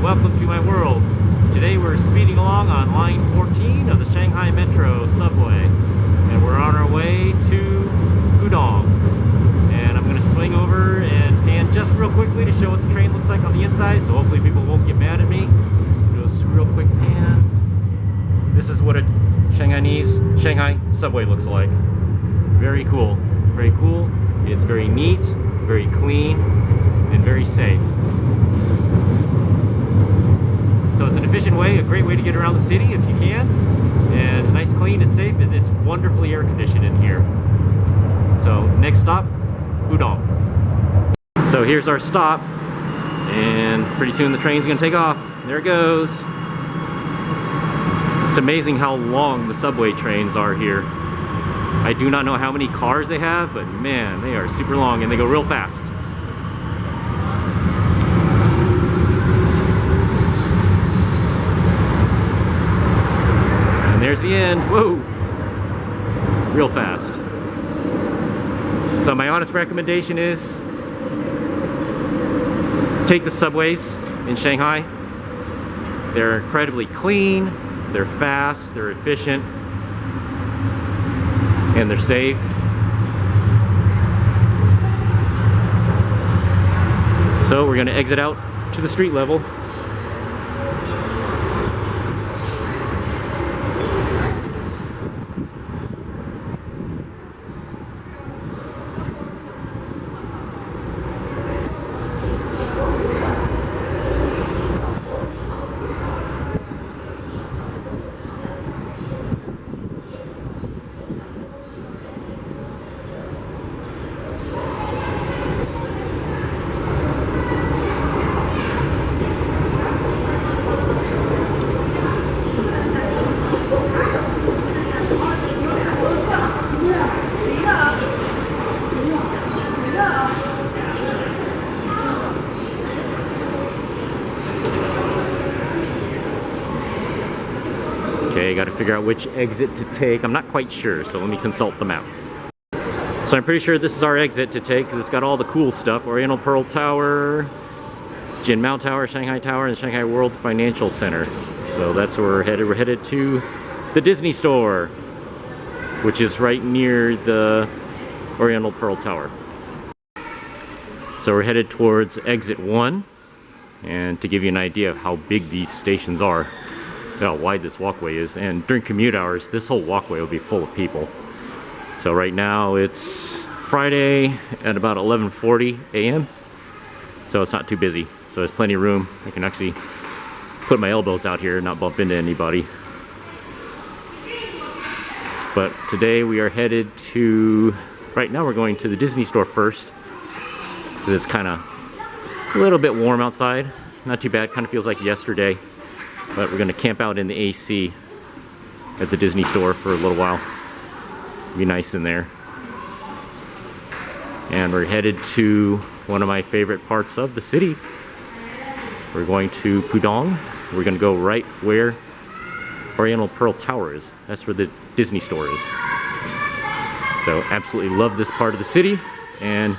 welcome to my world. Today we're speeding along on line 14 of the Shanghai Metro subway, and we're on our way to Pudong. And I'm going to swing over and pan just real quickly to show what the train looks like on the inside, so hopefully people won't get mad at me. Do a real quick pan. This is what a Shanghai subway looks like. Very cool. Very cool. It's very neat, very clean, and very safe. So it's an efficient way, a great way to get around the city if you can. And nice, clean, and safe, and it's wonderfully air conditioned in here. So next stop, Pudong. So here's our stop, and pretty soon the train's gonna take off. There it goes. It's amazing how long the subway trains are here. I do not know how many cars they have, but man, they are super long and they go real fast. And there's the end. Whoa! Real fast. So my honest recommendation is take the subways in Shanghai. They're incredibly clean, they're fast, they're efficient, and they're safe. So we're going to exit out to the street level. Okay, got to figure out which exit to take. I'm not quite sure, so let me consult the map. So I'm pretty sure this is our exit to take because it's got all the cool stuff. Oriental Pearl Tower, Jinmao Tower, Shanghai Tower, and Shanghai World Financial Center. So that's where we're headed. We're headed to the Disney store, which is right near the Oriental Pearl Tower. So we're headed towards exit 1. And to give you an idea of how big these stations are, how wide this walkway is, and during commute hours this whole walkway will be full of people. So right now it's Friday at about 11:40 a.m. so it's not too busy, so there's plenty of room. I can actually put my elbows out here and not bump into anybody. But today we are headed to, right now we're going to the Disney store first because it's kind of a little bit warm outside. Not too bad, kind of feels like yesterday. But we're going to camp out in the AC at the Disney store for a little while. Be nice in there. And we're headed to one of my favorite parts of the city. We're going to Pudong. We're going to go right where Oriental Pearl Tower is. That's where the Disney store is. So absolutely love this part of the city, and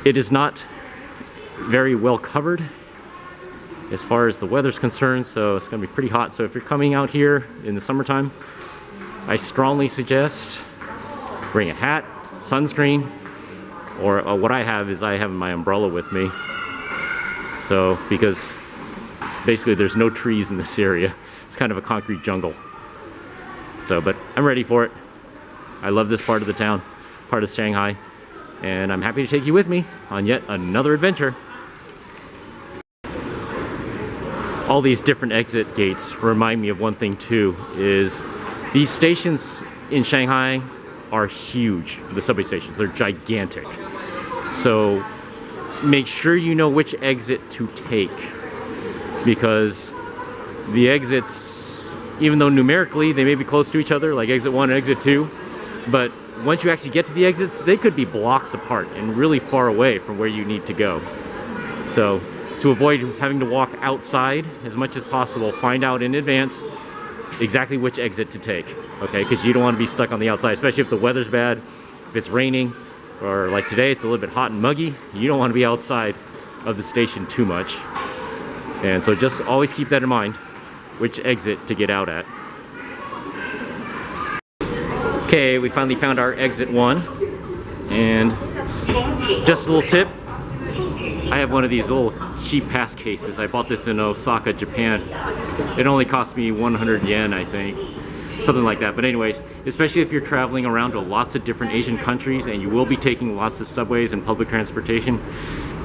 it is not very well covered as far as the weather's concerned, so it's going to be pretty hot. So if you're coming out here in the summertime, I strongly suggest bring a hat, sunscreen, or what I have is I have my umbrella with me. So because basically there's no trees in this area. It's kind of a concrete jungle. So, but I'm ready for it. I love this part of the town, part of Shanghai, and I'm happy to take you with me on yet another adventure. All these different exit gates remind me of one thing too, is these stations in Shanghai are huge. The subway stations, they're gigantic. So make sure you know which exit to take, because the exits, even though numerically they may be close to each other, like exit 1 and exit 2, but once you actually get to the exits, they could be blocks apart and really far away from where you need to go. So to avoid having to walk outside as much as possible, find out in advance exactly which exit to take, okay? Because you don't want to be stuck on the outside, especially if the weather's bad, if it's raining, or like today it's a little bit hot and muggy. You don't want to be outside of the station too much. And so just always keep that in mind, which exit to get out at. Okay, we finally found our exit 1. And just a little tip, I have one of these little cheap pass cases. I bought this in Osaka, Japan. It only cost me 100 yen, I think. Something like that. But anyways, especially if you're traveling around to lots of different Asian countries and you will be taking lots of subways and public transportation,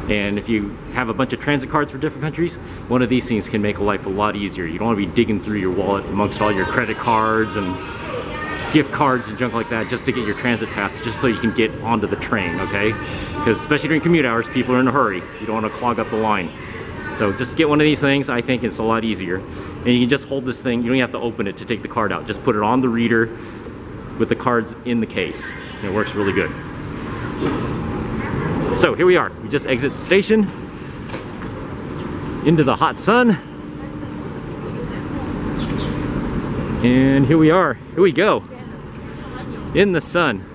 and if you have a bunch of transit cards for different countries, one of these things can make life a lot easier. You don't want to be digging through your wallet amongst all your credit cards and gift cards and junk like that just to get your transit pass, just so you can get onto the train, okay? Because especially during commute hours, people are in a hurry. You don't want to clog up the line. So just get one of these things. I think it's a lot easier. And you can just hold this thing. You don't have to open it to take the card out. Just put it on the reader with the cards in the case. And it works really good. So here we are. We just exit the station into the hot sun. And here we are. Here we go. In the sun.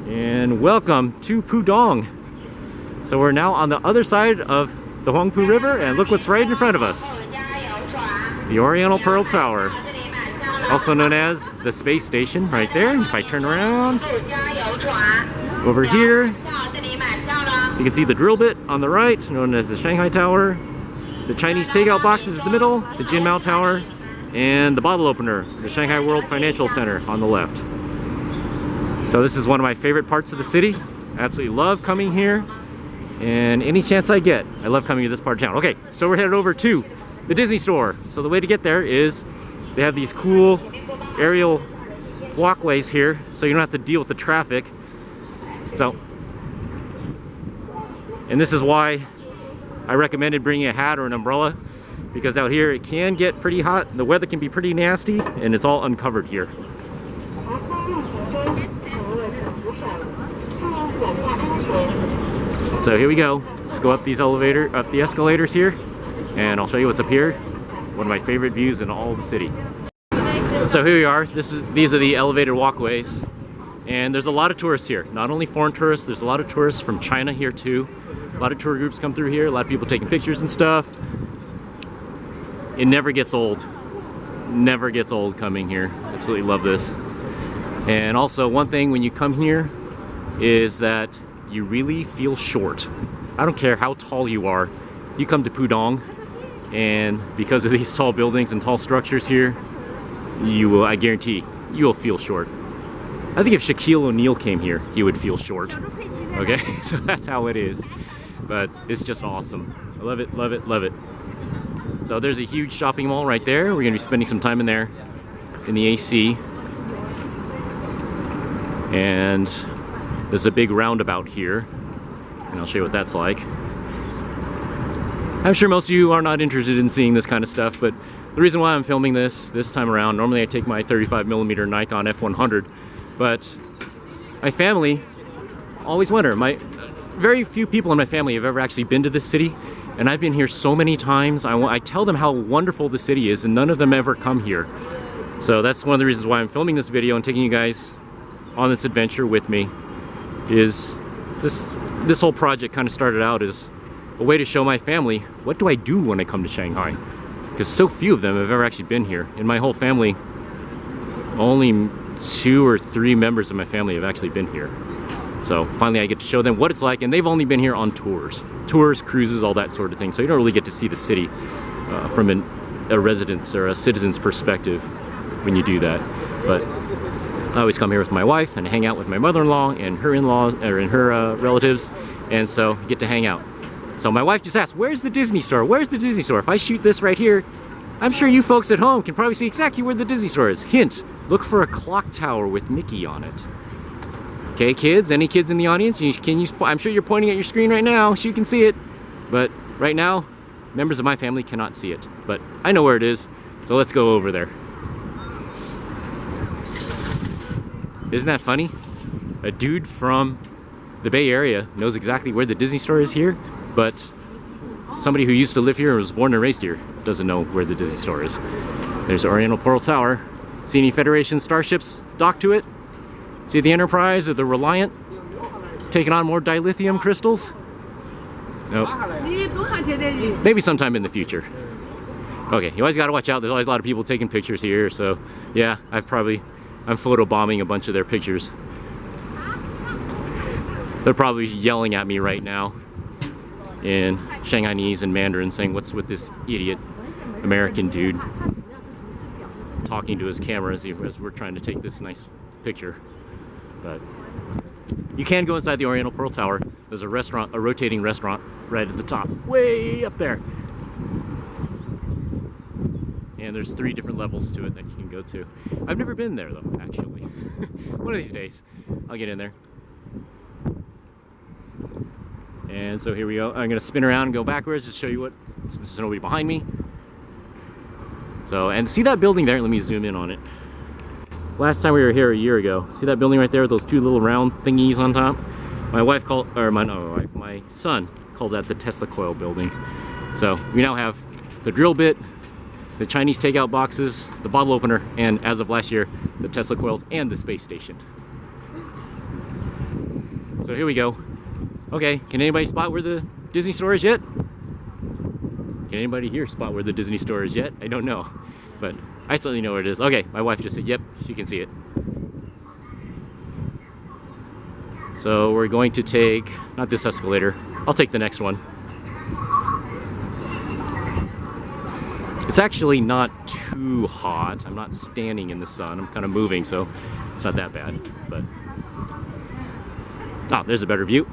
And welcome to Pudong. So we're now on the other side of the Huangpu River, and look what's right in front of us. The Oriental Pearl Tower, also known as the space station right there. If I turn around, over here, you can see the drill bit on the right, known as the Shanghai Tower, the Chinese takeout boxes in the middle, the Jinmao Tower, and the bottle opener, the Shanghai World Financial Center on the left. So this is one of my favorite parts of the city. I absolutely love coming here. And any chance I get, I love coming to this part of town. Okay, so we're headed over to the Disney store. So the way to get there is they have these cool aerial walkways here, so you don't have to deal with the traffic. So, and this is why I recommended bringing a hat or an umbrella, because out here it can get pretty hot, the weather can be pretty nasty, and it's all uncovered here. So here we go. Let's go up these the escalators here, and I'll show you what's up here. One of my favorite views in all of the city. So here we are. These are the elevated walkways, and there's a lot of tourists here. Not only foreign tourists, there's a lot of tourists from China here too. A lot of tour groups come through here. A lot of people taking pictures and stuff. It never gets old. Never gets old coming here. Absolutely love this. And also, one thing when you come here is that you really feel short. I don't care how tall you are. You come to Pudong, and because of these tall buildings and tall structures here, you will, I guarantee, you will feel short. I think if Shaquille O'Neal came here, he would feel short. Okay, so that's how it is. But it's just awesome. I love it, love it, love it. So there's a huge shopping mall right there. We're gonna be spending some time in there, in the AC. And there's a big roundabout here, and I'll show you what that's like. I'm sure most of you are not interested in seeing this kind of stuff, but the reason why I'm filming this time around, normally I take my 35mm Nikon F100, but my family always wonder. Very few people in my family have ever actually been to this city, and I've been here so many times. I tell them how wonderful the city is, and none of them ever come here. So that's one of the reasons why I'm filming this video and taking you guys on this adventure with me. Is this whole project kind of started out as a way to show my family, what do I do when I come to Shanghai? Because so few of them have ever actually been here. In my whole family, only 2 or 3 members of my family have actually been here. So finally I get to show them what it's like, and they've only been here on tours. Tours, cruises, all that sort of thing. So you don't really get to see the city from a resident's or a citizen's perspective when you do that. But I always come here with my wife and hang out with my mother-in-law and her in-laws and her relatives, and so get to hang out. So my wife just asked, where's the Disney store? Where's the Disney store? If I shoot this right here, I'm sure you folks at home can probably see exactly where the Disney store is. Hint, look for a clock tower with Mickey on it. Okay, kids, any kids in the audience? I'm sure you're pointing at your screen right now so you can see it, but right now, members of my family cannot see it. But I know where it is, so let's go over there. Isn't that funny? A dude from the Bay Area knows exactly where the Disney store is here, but somebody who used to live here and was born and raised here doesn't know where the Disney store is. There's Oriental Pearl Tower. See any Federation starships docked to it? See the Enterprise or the Reliant taking on more dilithium crystals? Nope. Maybe sometime in the future. Okay, you always gotta watch out. There's always a lot of people taking pictures here, so yeah, I'm photobombing a bunch of their pictures. They're probably yelling at me right now in Shanghainese and Mandarin saying, "What's with this idiot American dude talking to his camera as we're trying to take this nice picture?" But you can go inside the Oriental Pearl Tower. There's a restaurant, a rotating restaurant right at the top, way up there. And there's 3 different levels to it that you can go to. I've never been there though, actually. One of these days, I'll get in there. And so here we go. I'm gonna spin around and go backwards to show you what, since there's nobody behind me. So, and see that building there? Let me zoom in on it. Last time we were here a year ago, see that building right there with those 2 little round thingies on top? My son calls that the Tesla coil building. So we now have the drill bit, the Chinese takeout boxes, the bottle opener, and as of last year, the Tesla coils and the space station. So here we go. Okay, can anybody spot where the Disney store is yet? Can anybody here spot where the Disney store is yet? I don't know, but I certainly know where it is. Okay, my wife just said, yep, she can see it. So we're going to take, not this escalator, I'll take the next one. It's actually not too hot. I'm not standing in the sun. I'm kind of moving, so it's not that bad, but. Oh, there's a better view.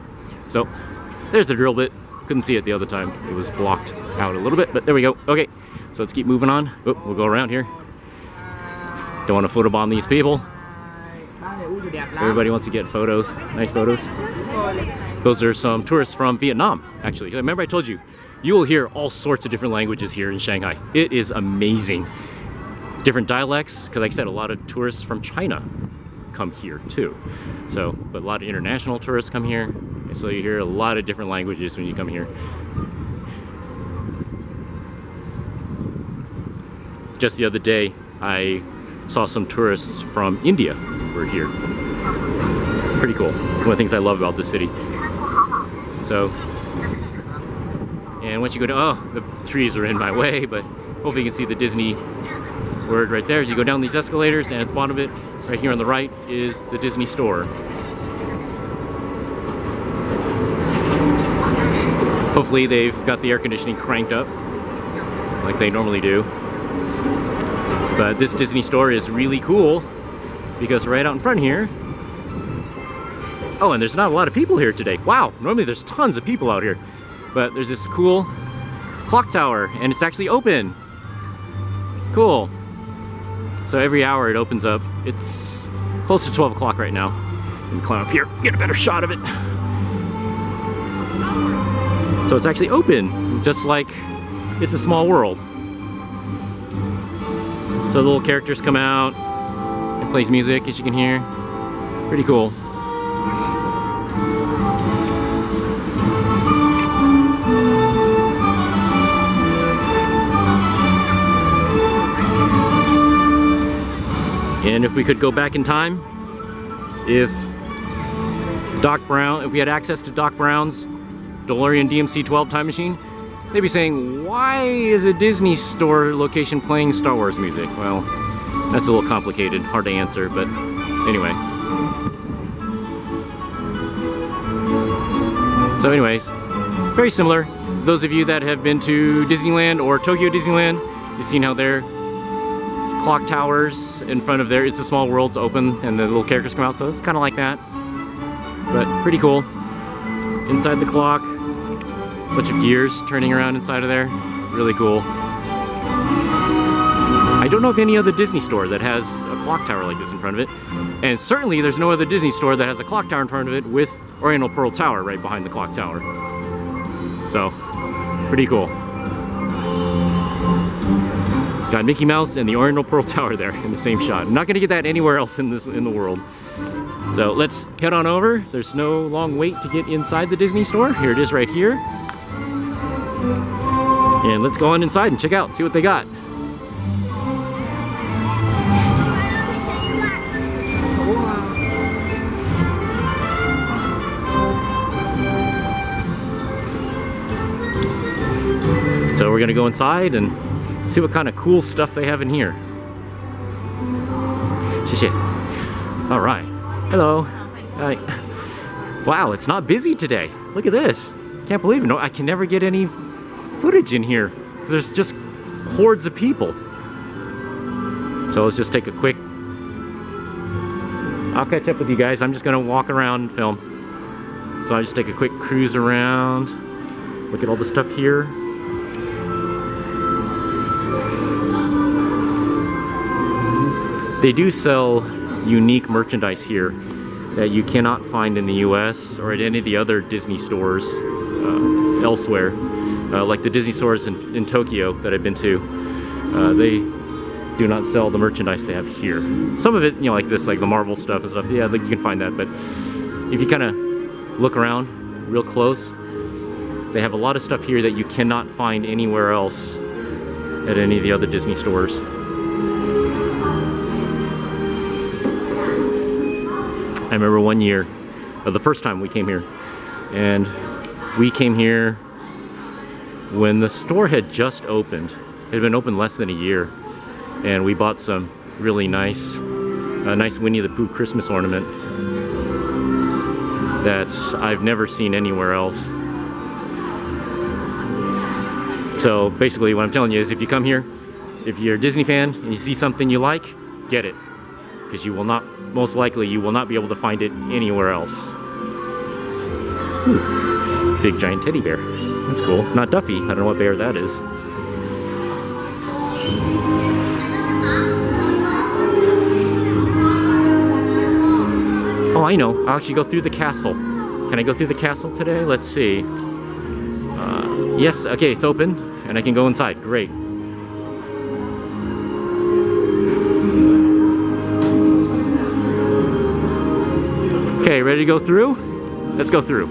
So there's the drill bit. Couldn't see it the other time. It was blocked out a little bit, but there we go. Okay, so let's keep moving on. Oh, we'll go around here. Don't want to photobomb these people. Everybody wants to get photos, nice photos. Those are some tourists from Vietnam, actually. Remember I told you, you will hear all sorts of different languages here in Shanghai. It is amazing. Different dialects, because like I said, a lot of tourists from China come here too. So, but a lot of international tourists come here. So you hear a lot of different languages when you come here. Just the other day, I saw some tourists from India who were here. Pretty cool. One of the things I love about this city. So, and once you go to, oh, the trees are in my way, but hopefully you can see the Disney word right there. As you go down these escalators, and at the bottom of it, right here on the right, is the Disney store. Hopefully they've got the air conditioning cranked up like they normally do. But this Disney store is really cool because right out in front here, oh, and there's not a lot of people here today. Wow, normally there's tons of people out here. But there's this cool clock tower and it's actually open. Cool. So every hour it opens up. It's close to 12 o'clock right now. Let me climb up here, get a better shot of it. So it's actually open, just like It's a Small World. So the little characters come out, it plays music, as you can hear. Pretty cool. And if we could go back in time, if we had access to Doc Brown's DeLorean DMC-12 time machine, they'd be saying, why is a Disney store location playing Star Wars music? Well, that's a little complicated, hard to answer, but anyway. So anyways, very similar. Those of you that have been to Disneyland or Tokyo Disneyland, you've seen how their clock towers in front of there, It's a Small World's open and the little characters come out, so it's kind of like that. But pretty cool. Inside the clock, a bunch of gears turning around inside of there. Really cool. I don't know of any other Disney store that has a clock tower like this in front of it. And certainly there's no other Disney store that has a clock tower in front of it with Oriental Pearl Tower right behind the clock tower. So, pretty cool. Got Mickey Mouse and the Oriental Pearl Tower there in the same shot. I'm not gonna get that anywhere else in the world. So let's head on over. There's no long wait to get inside the Disney store. Here it is right here. And let's go on inside and check out, see what they got. So we're gonna go inside and see what kind of cool stuff they have in here. 谢谢. All right. Hello. Hi. Wow, it's not busy today. Look at this. Can't believe it. No, I can never get any footage in here. There's just hordes of people. So let's just take a quick... I'll catch up with you guys. I'm just gonna walk around and film. So I'll just take a quick cruise around. Look at all the stuff here. They do sell unique merchandise here that you cannot find in the US or at any of the other Disney stores elsewhere. Like the Disney stores in Tokyo that I've been to. They do not sell the merchandise they have here. Some of it, you know, like this, like the Marvel stuff and stuff, yeah, like you can find that, but if you kind of look around real close, they have a lot of stuff here that you cannot find anywhere else at any of the other Disney stores. I remember one year, the first time we came here, and we came here when the store had just opened. It had been open less than a year, and we bought some really nice, nice Winnie the Pooh Christmas ornament that I've never seen anywhere else. So basically what I'm telling you is if you come here, if you're a Disney fan and you see something you like, get it. Because you will not, most likely, you will not be able to find it anywhere else. Ooh, big giant teddy bear. That's cool. It's not Duffy. I don't know what bear that is. Oh, I know. I'll actually go through the castle. Can I go through the castle today? Let's see. Yes, okay, it's open, and I can go inside. Great. Okay, ready to go through? Let's go through.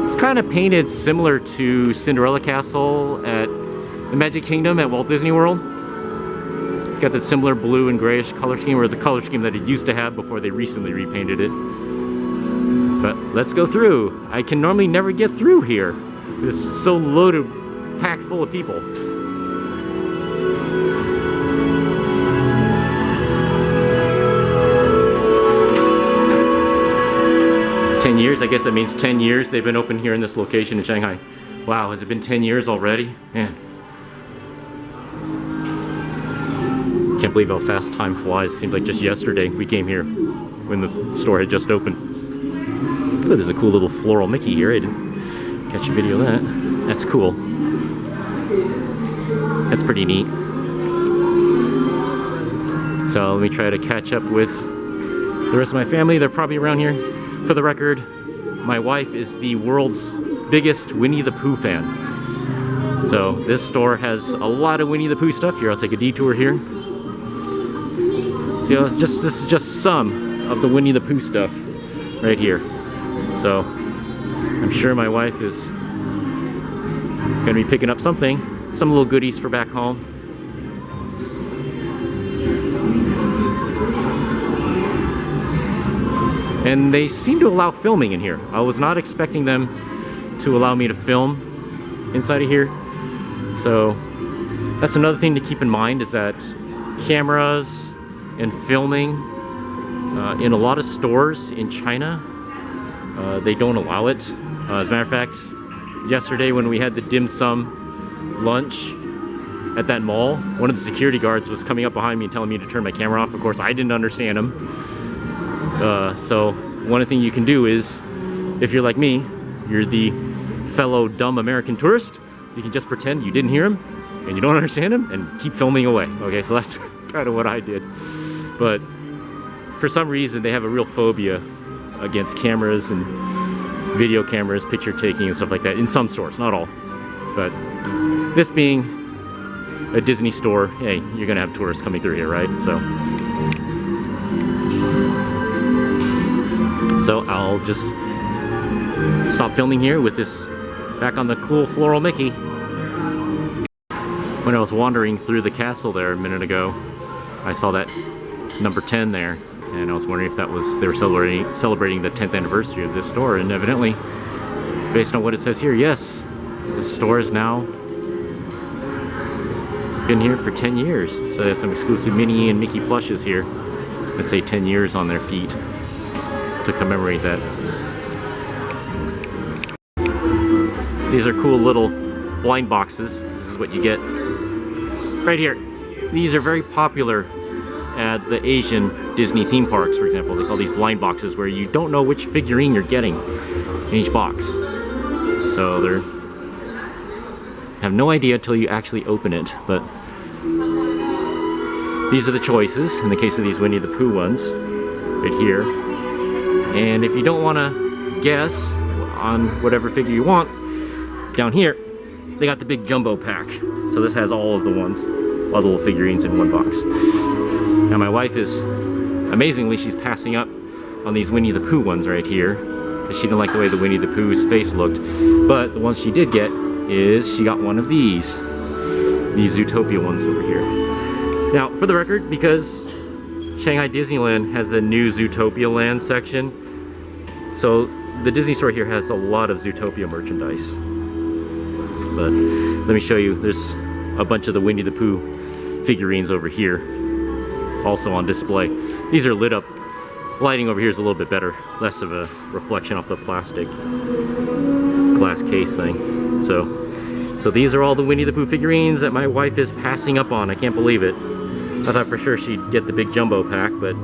It's kind of painted similar to Cinderella Castle at the Magic Kingdom at Walt Disney World. It's got the similar blue and grayish color scheme, or the color scheme that it used to have before they recently repainted it. But let's go through. I can normally never get through here. It's so loaded, packed full of people. 10 years, I guess that means 10 years they've been open here in this location in Shanghai. Wow, has it been 10 years already? Man. Can't believe how fast time flies. Seems like just yesterday we came here when the store had just opened. Oh, there's a cool little floral Mickey here. I didn't catch a video of that. That's cool. That's pretty neat. So let me try to catch up with the rest of my family. They're probably around here. For the record, my wife is the world's biggest Winnie the Pooh fan. So this store has a lot of Winnie the Pooh stuff. Here, I'll take a detour here. See, this is just some of the Winnie the Pooh stuff right here. So I'm sure my wife is gonna be picking up something, some little goodies for back home. And they seem to allow filming in here. I was not expecting them to allow me to film inside of here. So that's another thing to keep in mind, is that cameras and filming in a lot of stores in China, they don't allow it. As a matter of fact, yesterday when we had the dim sum lunch at that mall, one of the security guards was coming up behind me and telling me to turn my camera off. Of course, I didn't understand him. So one thing you can do is, if you're like me, you're the fellow dumb American tourist, you can just pretend you didn't hear him and you don't understand him and keep filming away. Okay, so that's kind of what I did. But for some reason, they have a real phobia against cameras and video cameras, picture taking and stuff like that in some stores, not all. But this being a Disney store, hey, you're gonna have tourists coming through here, right? So I'll just stop filming here with this back on the cool floral Mickey. When I was wandering through the castle there a minute ago, I saw that number 10 there, and I was wondering if that was, they were celebrating the 10th anniversary of this store, and evidently, based on what it says here, yes, this store is now Been here for 10 years. So they have some exclusive Minnie and Mickey plushes here that say 10 years on their feet to commemorate that. These are cool little blind boxes. This is what you get right here. These are very popular at the Asian Disney theme parks, for example. They call these blind boxes where you don't know which figurine you're getting in each box. So they're have no idea until you actually open it, but these are the choices in the case of these Winnie the Pooh ones right here. And if you don't want to guess on whatever figure you want, down here they got the big jumbo pack. So this has all of the ones, all the little figurines in one box. Now my wife is, amazingly, she's passing up on these Winnie the Pooh ones right here because she didn't like the way the Winnie the Pooh's face looked. But the ones she did get is she got one of these Zootopia ones over here. Now, for the record, because Shanghai Disneyland has the new Zootopia Land section, so the Disney store here has a lot of Zootopia merchandise. But let me show you, there's a bunch of the Winnie the Pooh figurines over here, also on display. These are lit up. Lighting over here is a little bit better, less of a reflection off the plastic glass case thing. So these are all the Winnie the Pooh figurines that my wife is passing up on. I can't believe it. I thought for sure she'd get the big jumbo pack, but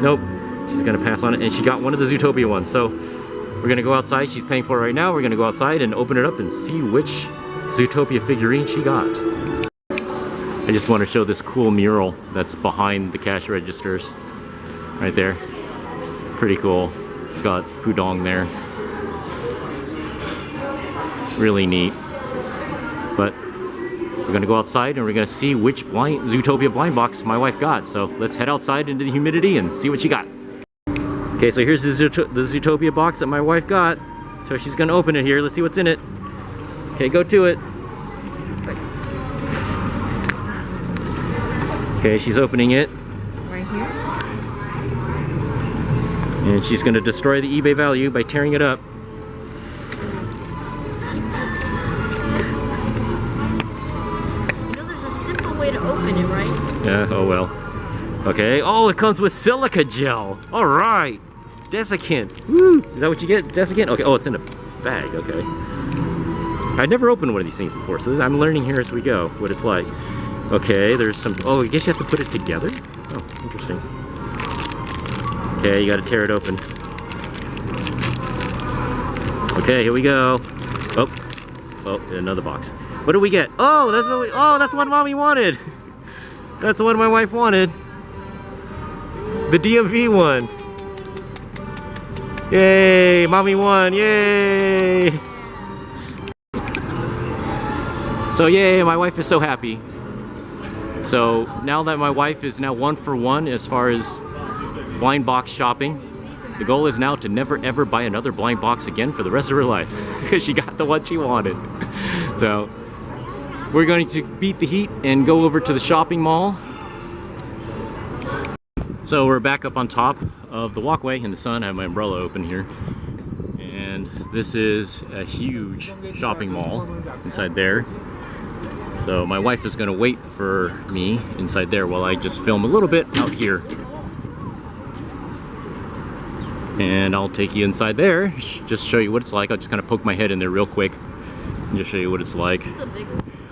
nope, she's gonna pass on it. And she got one of the Zootopia ones. So we're gonna go outside. She's paying for it right now. We're gonna go outside and open it up and see which Zootopia figurine she got. I just want to show this cool mural that's behind the cash registers right there. Pretty cool. It's got Pudong there. Really neat. But we're gonna go outside and we're gonna see which Zootopia blind box my wife got. So let's head outside into the humidity and see what she got. Okay, so here's the Zootopia box that my wife got. So she's gonna open it here. Let's see what's in it. Okay, go to it. Okay, she's opening it. Right here. And she's gonna destroy the eBay value by tearing it up. Way to open it, right? Yeah, oh well. Okay, oh, it comes with silica gel. All right, desiccant. Woo, is that what you get, desiccant? Okay, oh, it's in a bag, okay. I've never opened one of these things before, so I'm learning here as we go what it's like. Okay, there's some, oh, I guess you have to put it together? Oh, interesting. Okay, you gotta tear it open. Okay, here we go. Oh, another box. What do we get? Oh, that's what Mommy wanted. That's the one my wife wanted. The DMV one. Yay, Mommy won, yay. So yay, my wife is so happy. So now that my wife is now 1 for 1 as far as blind box shopping, the goal is now to never ever buy another blind box again for the rest of her life because she got the one she wanted. So we're going to beat the heat and go over to the shopping mall. So we're back up on top of the walkway in the sun. I have my umbrella open here. And this is a huge shopping mall inside there. So my wife is going to wait for me inside there while I just film a little bit out here. And I'll take you inside there, just show you what it's like. I'll just kind of poke my head in there real quick and just show you what it's like.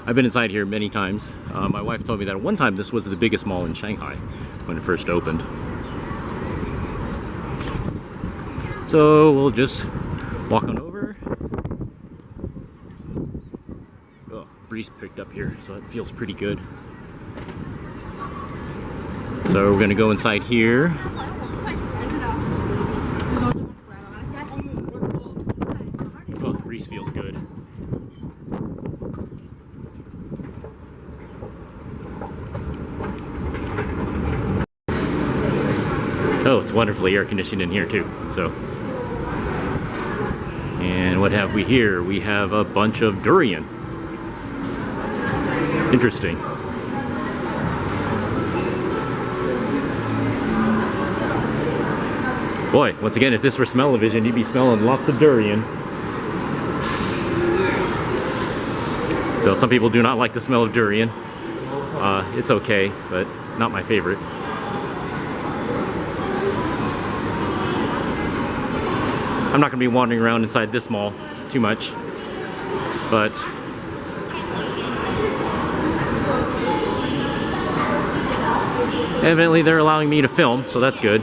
I've been inside here many times. My wife told me that at one time this was the biggest mall in Shanghai when it first opened. So we'll just walk on over. Oh, breeze picked up here, so it feels pretty good. So we're gonna go inside here. Oh, the breeze feels good. Oh, it's wonderfully air conditioned in here too. So, and what have we here? We have a bunch of durian. Interesting. Boy, once again, if this were smell-o-vision, you'd be smelling lots of durian. So some people do not like the smell of durian. It's okay, but not my favorite. I'm not going to be wandering around inside this mall too much, but evidently they're allowing me to film, so that's good.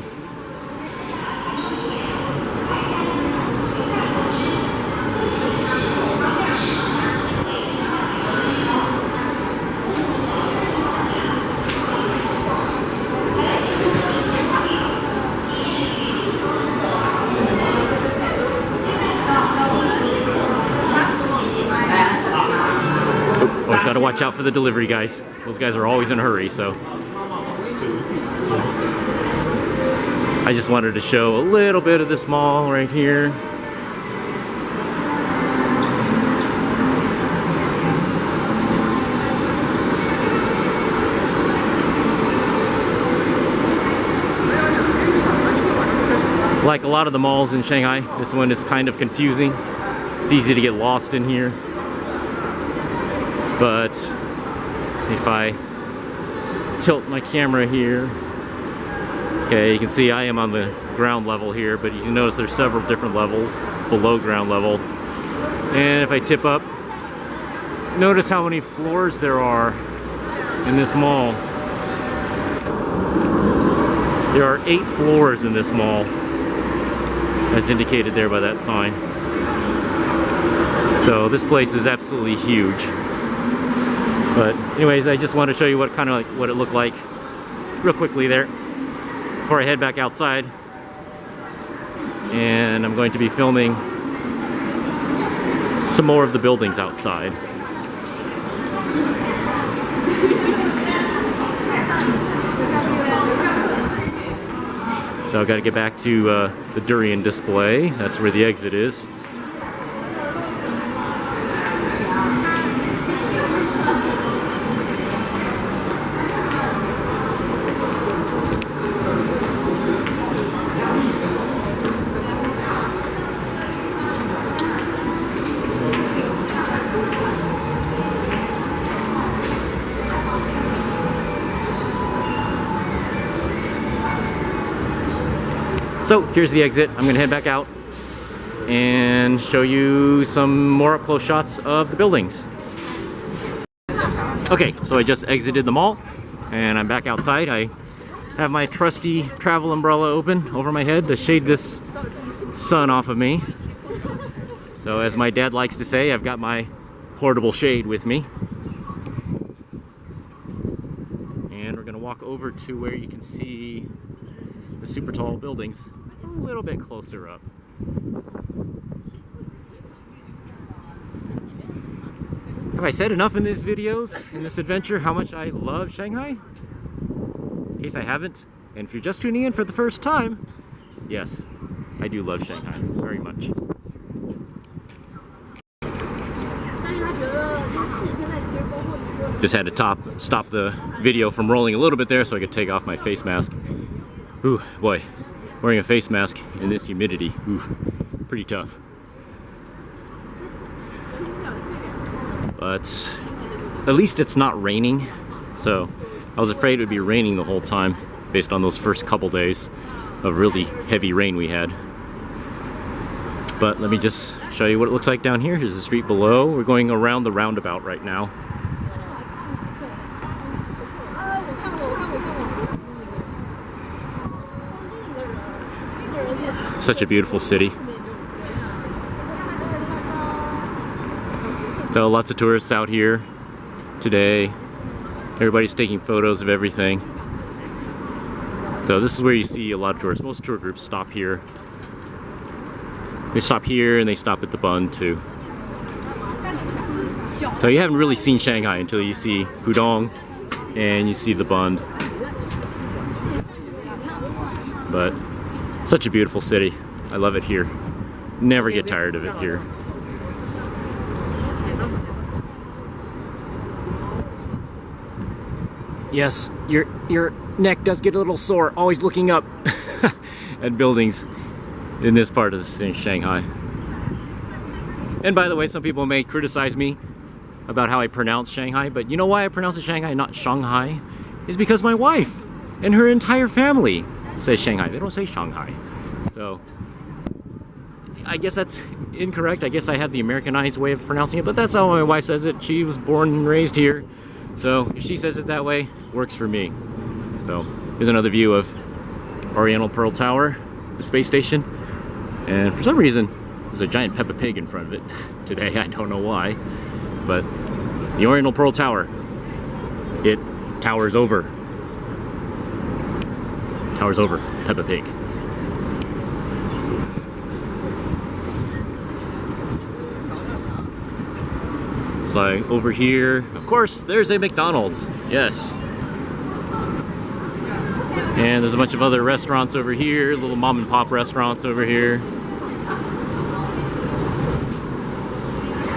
Always got to watch out for the delivery guys. Those guys are always in a hurry, so. I just wanted to show a little bit of this mall right here. Like a lot of the malls in Shanghai, this one is kind of confusing. It's easy to get lost in here. But if I tilt my camera here, okay, you can see I am on the ground level here, but you can notice there's several different levels below ground level. And if I tip up, notice how many floors there are in this mall. There are 8 floors in this mall, as indicated there by that sign. So this place is absolutely huge. But anyways, I just want to show you what it looked like real quickly there before I head back outside. And I'm going to be filming some more of the buildings outside. So I've got to get back to the durian display. That's where the exit is. So here's the exit. I'm gonna head back out and show you some more up-close shots of the buildings. Okay, so I just exited the mall and I'm back outside. I have my trusty travel umbrella open over my head to shade this sun off of me. So as my dad likes to say, I've got my portable shade with me. And we're gonna walk over to where you can see the super tall buildings a little bit closer up. Have I said enough in these videos, in this adventure, how much I love Shanghai? In case I haven't, and if you're just tuning in for the first time, yes, I do love Shanghai very much. Just had to stop the video from rolling a little bit there so I could take off my face mask. Ooh, boy, wearing a face mask in this humidity, ooh, pretty tough. But at least it's not raining. So I was afraid it would be raining the whole time based on those first couple days of really heavy rain we had. But let me just show you what it looks like down here. Here's the street below. We're going around the roundabout right now. Such a beautiful city. So lots of tourists out here today. Everybody's taking photos of everything. So this is where you see a lot of tourists. Most tour groups stop here. They stop here and they stop at the Bund too. So you haven't really seen Shanghai until you see Pudong and you see the Bund. But such a beautiful city. I love it here. Never get tired of it here. Yes, your neck does get a little sore, always looking up at buildings in this part of the Shanghai. And by the way, some people may criticize me about how I pronounce Shanghai, but you know why I pronounce it Shanghai, not Shanghai? Is because my wife and her entire family says Shanghai. They don't say Shanghai. So I guess that's incorrect. I guess I have the Americanized way of pronouncing it, but that's how my wife says it. She was born and raised here. So if she says it that way, works for me. So here's another view of Oriental Pearl Tower, the space station. And for some reason, there's a giant Peppa Pig in front of it today. I don't know why. But the Oriental Pearl Tower, it towers over. Towers over Peppa Pig. So over here, of course, there's a McDonald's. Yes. And there's a bunch of other restaurants over here, little mom and pop restaurants over here.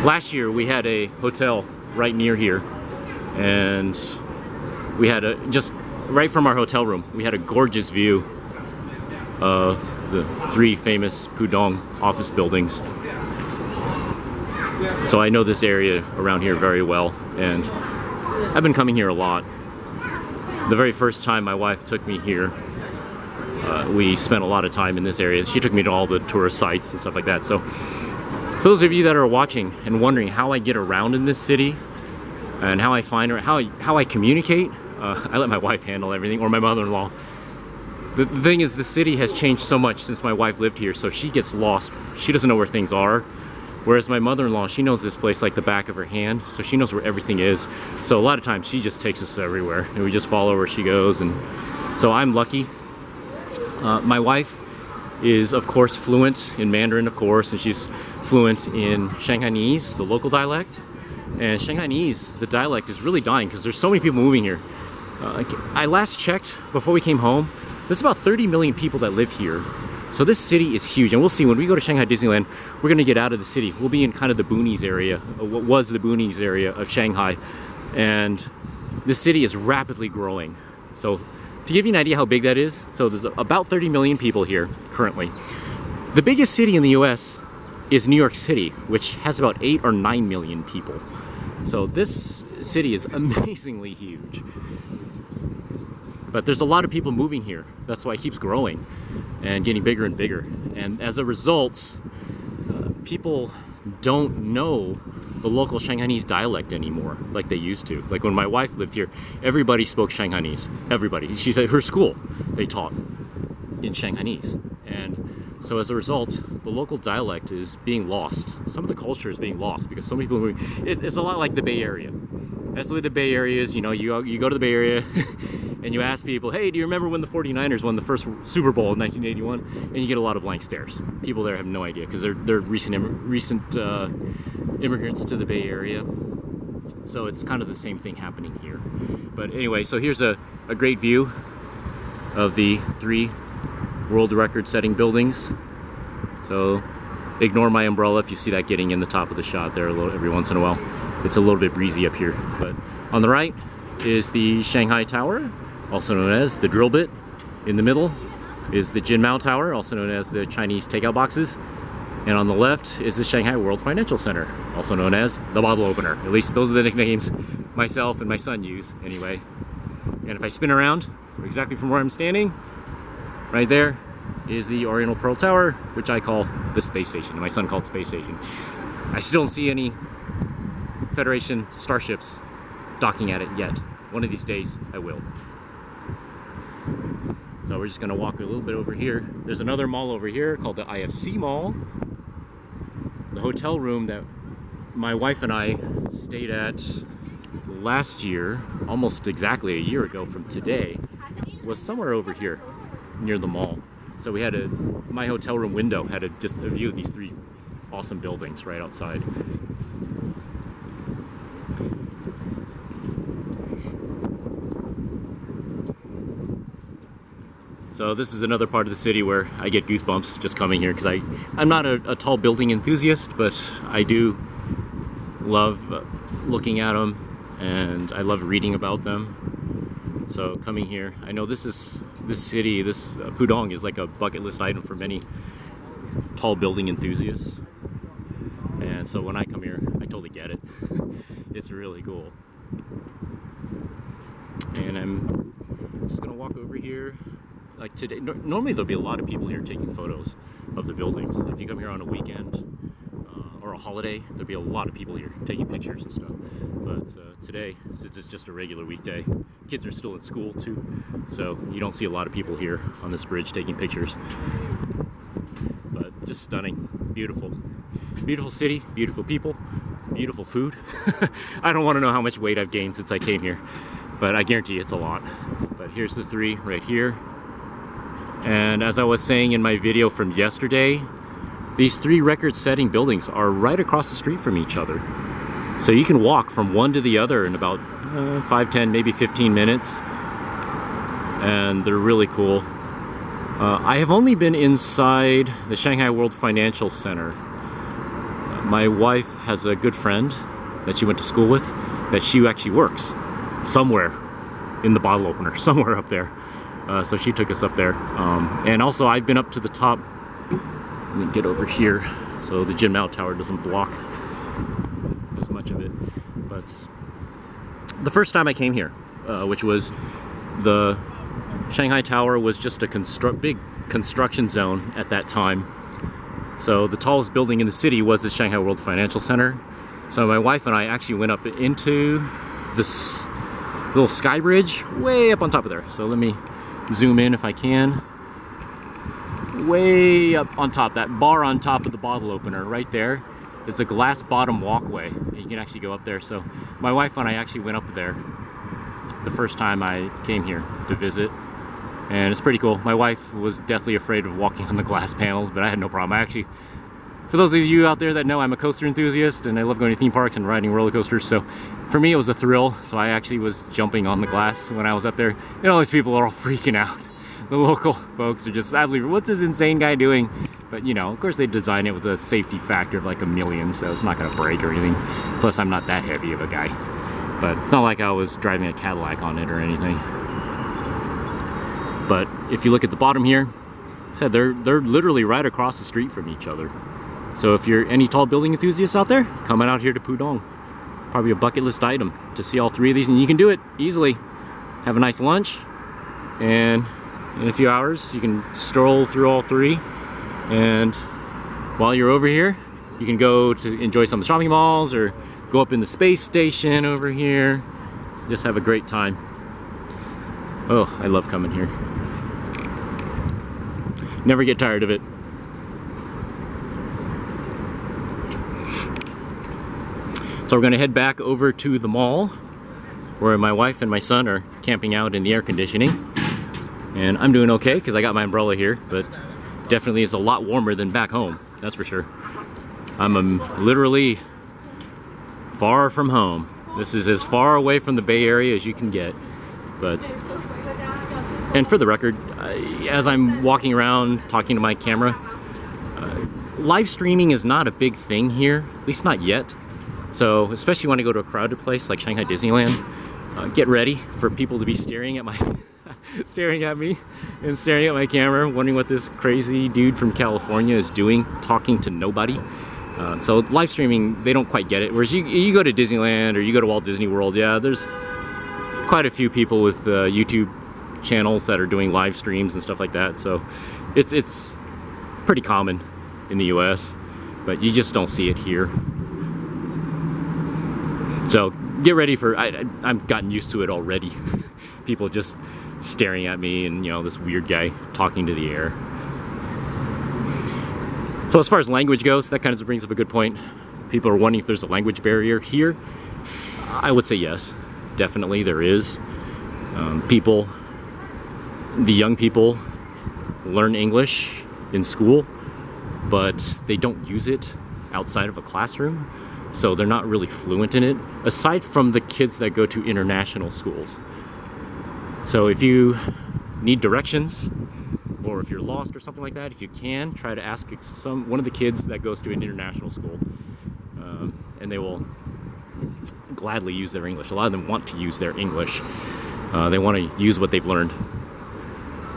Last year we had a hotel right near here, and we had just right from our hotel room, we had a gorgeous view of the 3 famous Pudong office buildings. So I know this area around here very well, and I've been coming here a lot. The very first time my wife took me here, we spent a lot of time in this area. She took me to all the tourist sites and stuff like that. So for those of you that are watching and wondering how I get around in this city and how I find her, how I communicate, I let my wife handle everything, or my mother-in-law. The thing is, the city has changed so much since my wife lived here, so she gets lost. She doesn't know where things are. Whereas my mother-in-law, she knows this place like the back of her hand, so she knows where everything is. So a lot of times she just takes us everywhere, and we just follow where she goes. And so I'm lucky. My wife is, of course, fluent in Mandarin, of course, and she's fluent in Shanghainese, the local dialect. And Shanghainese, the dialect, is really dying because there's so many people moving here. I last checked before we came home. There's about 30 million people that live here. So this city is huge, and we'll see when we go to Shanghai Disneyland, we're gonna get out of the city. We'll be in kind of the boonies area, what was the boonies area of Shanghai. And this city is rapidly growing. So to give you an idea how big that is, so there's about 30 million people here currently. The biggest city in the US is New York City, which has about 8 or 9 million people. So this city is amazingly huge. But there's a lot of people moving here. That's why it keeps growing and getting bigger and bigger. And as a result, people don't know the local Shanghainese dialect anymore like they used to. Like when my wife lived here, everybody spoke Shanghainese. Everybody. She said her school, they taught in Shanghainese. And so as a result, the local dialect is being lost. Some of the culture is being lost because so many people are moving. It's a lot like the Bay Area. That's the way the Bay Area is. You know, you go to the Bay Area and you ask people, hey, do you remember when the 49ers won the first Super Bowl in 1981? And you get a lot of blank stares. People there have no idea because they're recent immigrants to the Bay Area. So it's kind of the same thing happening here. But anyway, so here's a great view of the 3 world record-setting buildings. So ignore my umbrella if you see that getting in the top of the shot there every once in a while. It's a little bit breezy up here. But on the right is the Shanghai Tower, also known as the drill bit. In the middle is the Jinmao Tower, also known as the Chinese takeout boxes. And on the left is the Shanghai World Financial Center, also known as the bottle opener. At least those are the nicknames myself and my son use anyway. And if I spin around exactly from where I'm standing, right there is the Oriental Pearl Tower, which I call the space station, and my son called space station. I still don't see any Federation starships docking at it yet. One of these days I will. So we're just gonna walk a little bit over here. There's another mall over here called the IFC Mall. The hotel room that my wife and I stayed at last year, almost exactly a year ago from today, was somewhere over here near the mall. So we had my hotel room window had just a view of these 3 awesome buildings right outside. So this is another part of the city where I get goosebumps just coming here because I'm not a tall building enthusiast, but I do love looking at them and I love reading about them. So coming here, I know this city, Pudong is like a bucket list item for many tall building enthusiasts. And so when I come here, I totally get it. It's really cool. And I'm just gonna walk over here. Like today, normally there'll be a lot of people here taking photos of the buildings. If you come here on a weekend or a holiday, there'll be a lot of people here taking pictures and stuff. But today, since it's just a regular weekday, kids are still in school too, so you don't see a lot of people here on this bridge taking pictures. But just stunning, beautiful. Beautiful city, beautiful people, beautiful food. I don't want to know how much weight I've gained since I came here, but I guarantee it's a lot. But here's the three right here. And as I was saying in my video from yesterday, these three record-setting buildings are right across the street from each other. So you can walk from one to the other in about 5, 10, maybe 15 minutes. And they're really cool. I have only been inside the Shanghai World Financial Center. My wife has a good friend that she went to school with that she actually works somewhere in the bottle opener, somewhere up there. So she took us up there. And also I've been up to the top. Let me get over here so the Jin Mao Tower doesn't block as much of it. But the first time I came here, which was the Shanghai Tower, was just a big construction zone at that time. So the tallest building in the city was the Shanghai World Financial Center. So my wife and I actually went up into this little sky bridge way up on top of there. So let me zoom in if I can. Way up on top, that bar on top of the bottle opener right there. It's a glass bottom walkway. You can actually go up there. So my wife and I actually went up there the first time I came here to visit. And it's pretty cool. My wife was deathly afraid of walking on the glass panels, but I had no problem. I actually, for those of you out there that know, I'm a coaster enthusiast and I love going to theme parks and riding roller coasters. So for me, it was a thrill. So I actually was jumping on the glass when I was up there. And all these people are all freaking out. The local folks are just, I believe, what's this insane guy doing? But you know, of course they design it with a safety factor of like 1,000,000, so it's not gonna break or anything. Plus I'm not that heavy of a guy. But it's not like I was driving a Cadillac on it or anything. But if you look at the bottom here, I said they're literally right across the street from each other. So if you're any tall building enthusiasts out there, come on out here to Pudong. Probably a bucket list item to see all three of these, and you can do it easily. Have a nice lunch, and in a few hours you can stroll through all three. And while you're over here, you can go to enjoy some of the shopping malls or go up in the space station over here. Just have a great time. Oh, I love coming here. Never get tired of it. So we're gonna head back over to the mall where my wife and my son are camping out in the air conditioning. And I'm doing okay because I got my umbrella here, but definitely is a lot warmer than back home, that's for sure. I'm literally far from home. This is as far away from the Bay Area as you can get. But, and for the record, as I'm walking around talking to my camera, live streaming is not a big thing here, at least not yet. So, especially when I go to a crowded place like Shanghai Disneyland, get ready for people to be staring at my staring at me and staring at my camera, wondering what this crazy dude from California is doing, talking to nobody. So live streaming, they don't quite get it. Whereas you go to Disneyland or you go to Walt Disney World, yeah, there's quite a few people with YouTube channels that are doing live streams and stuff like that. So it's pretty common in the US, but you just don't see it here. So get ready for, I've gotten used to it already. People just staring at me and, you know, this weird guy talking to the air. So as far as language goes, that kind of brings up a good point. People are wondering if there's a language barrier here. I would say yes, definitely there is. The young people learn English in school, but they don't use it outside of a classroom. So they're not really fluent in it, aside from the kids that go to international schools. So if you need directions, or if you're lost or something like that, if you can, try to ask one of the kids that goes to an international school, and they will gladly use their English. A lot of them want to use their English. They want to use what they've learned.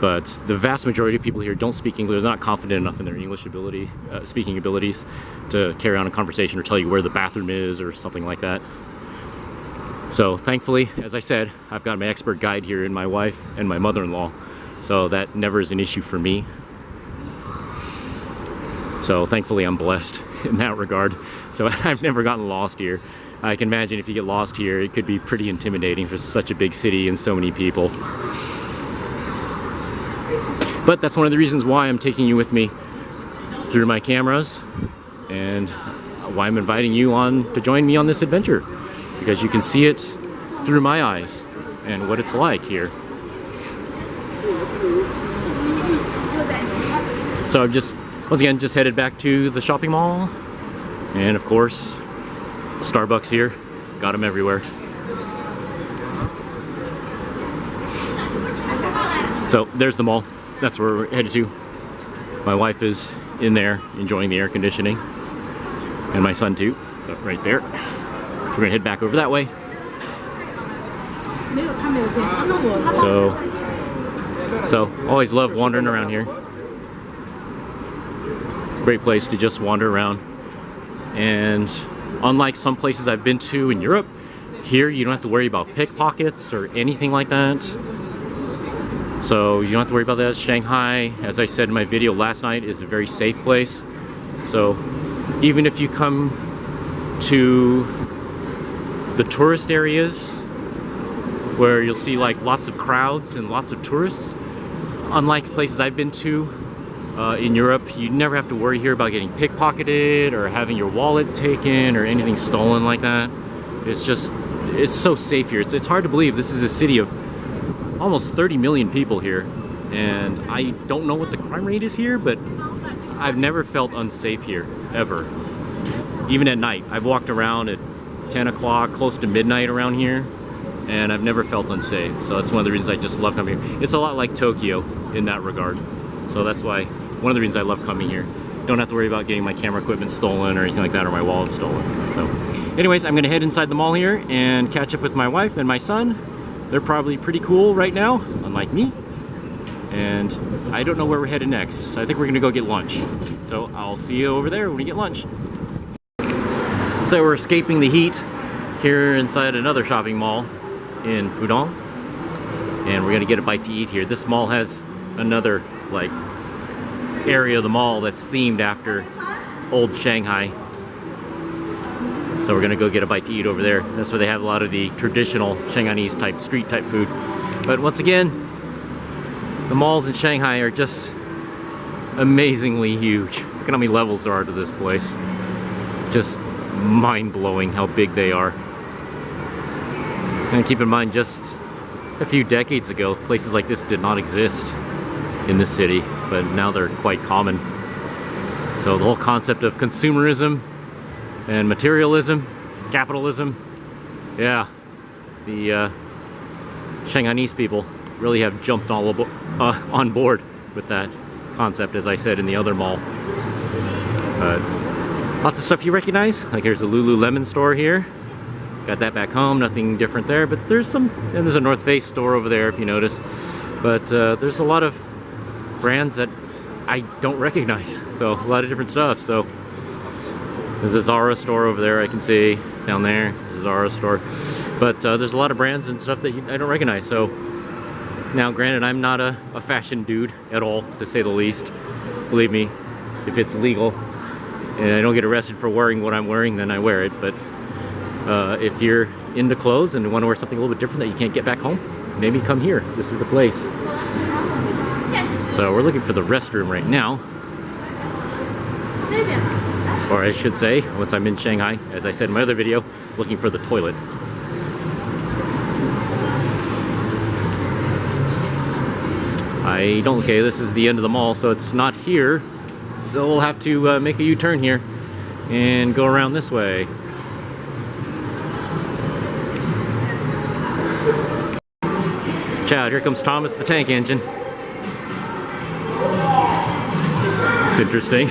But the vast majority of people here don't speak English. They're not confident enough in their English speaking abilities to carry on a conversation or tell you where the bathroom is or something like that. So thankfully, as I said, I've got my expert guide here in my wife and my mother-in-law, so that never is an issue for me. So thankfully I'm blessed in that regard. So I've never gotten lost here. I can imagine if you get lost here, it could be pretty intimidating for such a big city and so many people. But that's one of the reasons why I'm taking you with me through my cameras and why I'm inviting you on to join me on this adventure, because you can see it through my eyes and what it's like here. So I've just, once again, just headed back to the shopping mall, and of course Starbucks here, got them everywhere. So there's the mall, that's where we're headed to. My wife is in there enjoying the air conditioning, and my son too, right there. We're gonna head back over that way. So always love wandering around here. Great place to just wander around. And unlike some places I've been to in Europe, here you don't have to worry about pickpockets or anything like that. So you don't have to worry about that. Shanghai, as I said in my video last night, is a very safe place. So even if you come to the tourist areas where you'll see like lots of crowds and lots of tourists, unlike places I've been to in Europe, you never have to worry here about getting pickpocketed or having your wallet taken or anything stolen like that. It's just, it's so safe here. It's hard to believe this is a city of almost 30 million people here, and I don't know what the crime rate is here, but I've never felt unsafe here, ever. Even at night. I've walked around at 10 o'clock, close to midnight around here, and I've never felt unsafe. So that's one of the reasons I just love coming here. It's a lot like Tokyo in that regard. So that's why, one of the reasons I love coming here. Don't have to worry about getting my camera equipment stolen or anything like that, or my wallet stolen. So anyways, I'm gonna head inside the mall here and catch up with my wife and my son. They're probably pretty cool right now, unlike me. And I don't know where we're headed next. I think we're gonna go get lunch. So I'll see you over there when we get lunch. So we're escaping the heat here inside another shopping mall in Pudong. And we're gonna get a bite to eat here. This mall has another like area of the mall that's themed after old Shanghai. So we're gonna go get a bite to eat over there. That's where they have a lot of the traditional Shanghainese type, street type food. But once again, the malls in Shanghai are just amazingly huge. Look at how many levels there are to this place. Just mind-blowing how big they are. And keep in mind, just a few decades ago, places like this did not exist in this city, but now they're quite common. So the whole concept of consumerism and materialism, capitalism, yeah, the Shanghainese people really have jumped all on board with that concept, as I said in the other mall. Lots of stuff you recognize, like here's a Lululemon store here. Got that back home, nothing different there, but there's some, and there's a North Face store over there if you notice. But there's a lot of brands that I don't recognize, so a lot of different stuff. So there's a Zara store over there I can see down there. There's a Zara store, but there's a lot of brands and stuff that I don't recognize. So now, granted, I'm not a fashion dude at all, to say the least. Believe me, if it's legal and I don't get arrested for wearing what I'm wearing, then I wear it. But if you're into clothes and want to wear something a little bit different that you can't get back home, maybe come here. This is the place. So we're looking for the restroom right now. Or I should say, once I'm in Shanghai, as I said in my other video, looking for the toilet. Okay, this is the end of the mall, so it's not here. So we'll have to make a U-turn here and go around this way. Ciao, here comes Thomas the Tank Engine. It's interesting.